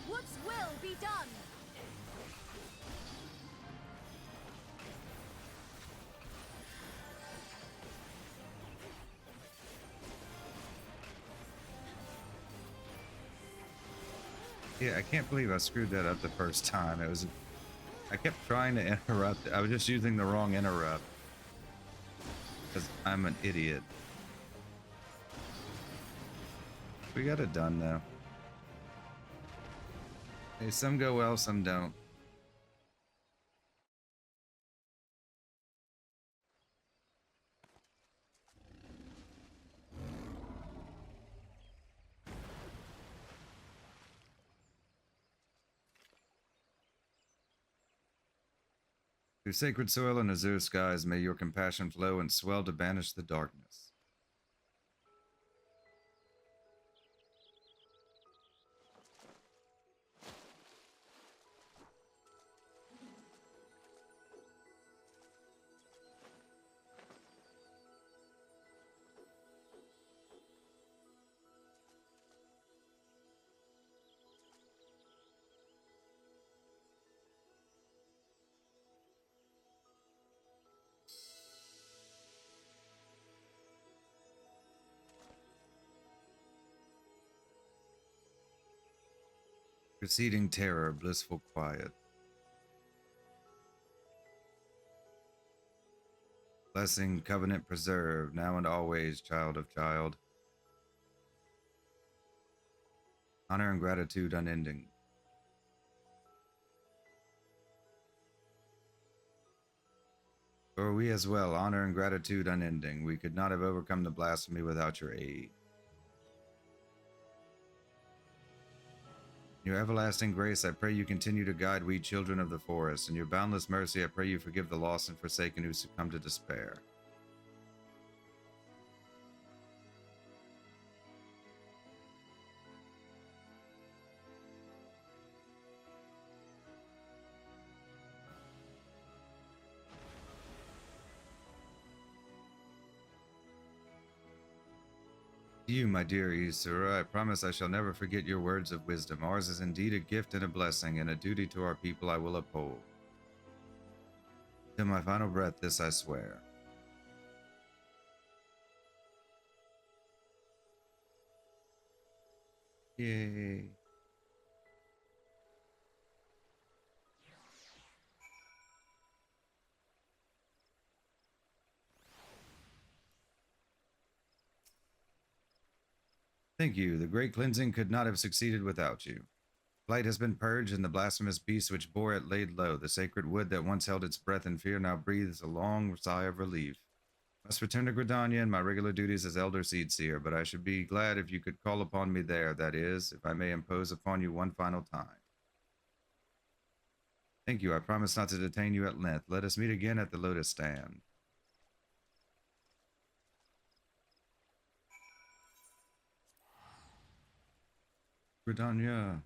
What's will be done? Yeah, I can't believe I screwed that up the first time. I kept trying to interrupt. I was just using the wrong interrupt. Because I'm an idiot. We got it done though. Hey, some go well, some don't. Through sacred soil and azure skies, may your compassion flow and swell to banish the darkness. Preceding terror, blissful quiet. Blessing, covenant preserved, now and always, child of child. Honor and gratitude unending. For we as well, honor and gratitude unending. We could not have overcome the blasphemy without your aid. In your everlasting grace, I pray you continue to guide we children of the forest. In your boundless mercy, I pray you forgive the lost and forsaken who succumb to despair. You, my dear Isura, I promise I shall never forget your words of wisdom. Ours is indeed a gift and a blessing, and a duty to our people I will uphold. Till my final breath, this I swear. Yay. Thank you. The great cleansing could not have succeeded without you. Light has been purged, and the blasphemous beast which bore it laid low. The sacred wood that once held its breath in fear now breathes a long sigh of relief. Must return to Gridania and my regular duties as Elder Seedseer, but I should be glad if you could call upon me there, that is, if I may impose upon you one final time. Thank you. I promise not to detain you at length. Let us meet again at the Lotus Stand. Gridania.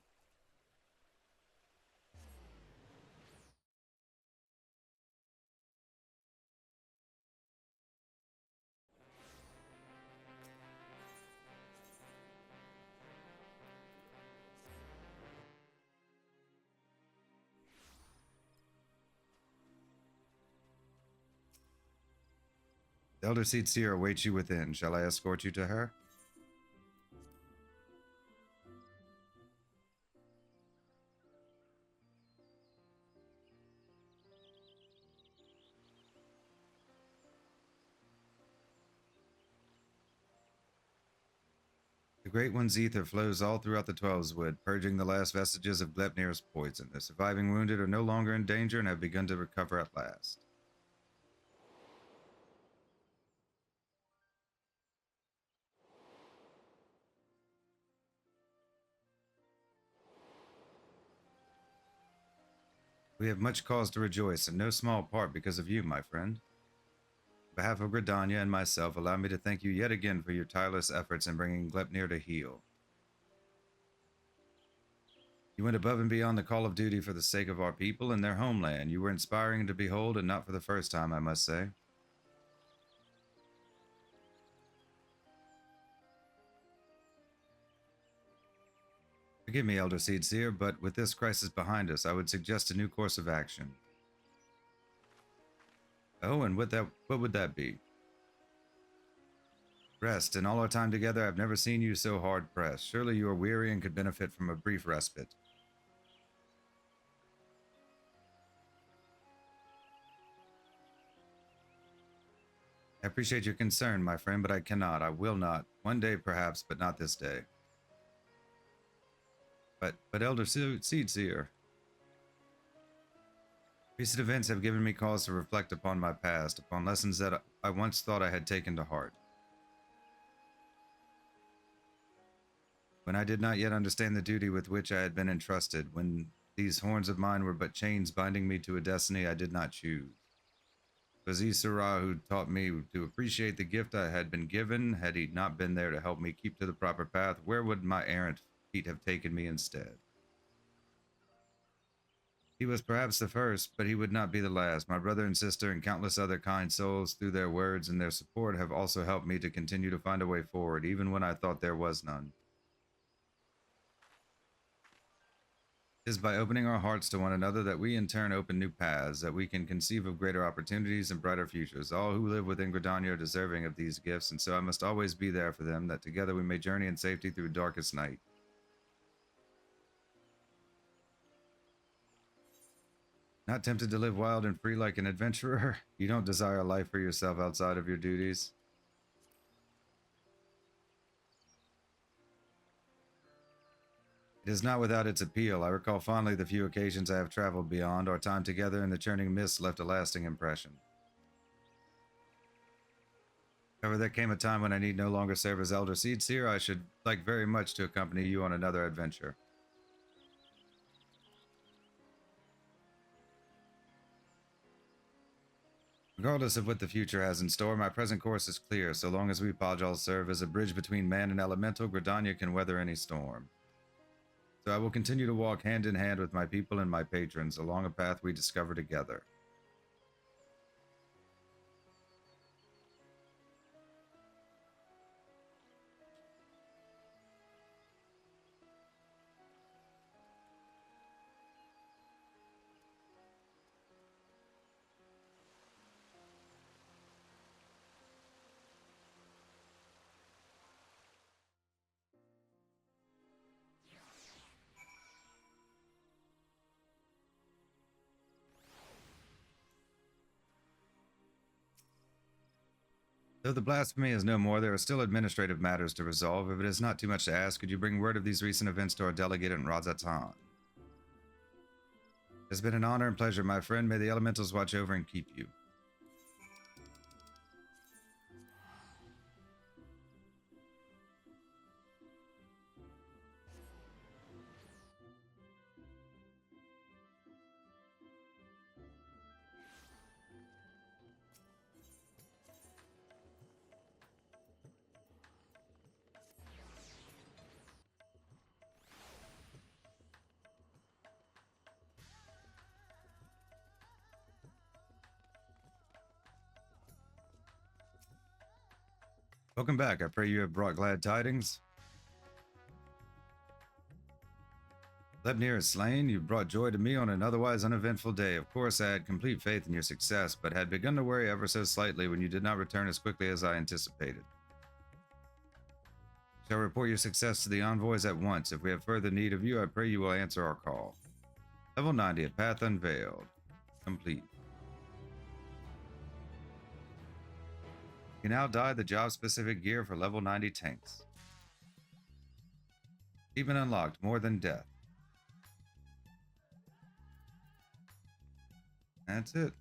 The Elder Seedseer awaits you within. Shall I escort you to her? The Great One's ether flows all throughout the Twelveswood, purging the last vestiges of Glepnir's poison. The surviving wounded are no longer in danger and have begun to recover at last. We have much cause to rejoice, in no small part because of you, my friend. On behalf of Gridania and myself, allow me to thank you yet again for your tireless efforts in bringing Glepnir to heel. You went above and beyond the call of duty for the sake of our people and their homeland. You were inspiring to behold, and not for the first time, I must say. Forgive me, Elder Seedseer, but with this crisis behind us, I would suggest a new course of action. Oh, and what would that be? Rest. In all our time together, I've never seen you so hard-pressed. Surely you are weary and could benefit from a brief respite. I appreciate your concern, my friend, but I cannot. I will not. One day, perhaps, but not this day. But Elder Seedseer, recent events have given me cause to reflect upon my past, upon lessons that I once thought I had taken to heart. When I did not yet understand the duty with which I had been entrusted, when these horns of mine were but chains binding me to a destiny I did not choose. It was Isura who taught me to appreciate the gift I had been given. Had he not been there to help me keep to the proper path, where would my errant feet have taken me instead? He was perhaps the first, but he would not be the last. My brother and sister and countless other kind souls, through their words and their support, have also helped me to continue to find a way forward, even when I thought there was none. It is by opening our hearts to one another that we in turn open new paths, that we can conceive of greater opportunities and brighter futures. All who live within Gridania are deserving of these gifts, and so I must always be there for them, that together we may journey in safety through darkest night. Not tempted to live wild and free like an adventurer? You don't desire a life for yourself outside of your duties? It is not without its appeal. I recall fondly the few occasions I have traveled beyond. Our time together in the churning mist left a lasting impression. However, there came a time when I need no longer serve as Elder Seedseer. I should like very much to accompany you on another adventure. Regardless of what the future has in store, my present course is clear. So long as we Pajals serve as a bridge between man and elemental, Gridania can weather any storm. So I will continue to walk hand in hand with my people and my patrons along a path we discover together. Though the blasphemy is no more, there are still administrative matters to resolve. If it is not too much to ask, could you bring word of these recent events to our delegate in Razatan? It's been an honor and pleasure, my friend. May the elementals watch over and keep you. Welcome back. I pray you have brought glad tidings. Lebnir is slain. You brought joy to me on an otherwise uneventful day. Of course, I had complete faith in your success, but had begun to worry ever so slightly when you did not return as quickly as I anticipated. Shall report your success to the envoys at once. If we have further need of you, I pray you will answer our call. Level 90 at Path Unveiled. Complete. You can now dye the job-specific gear for level 90 tanks. Even unlocked, more than death. That's it.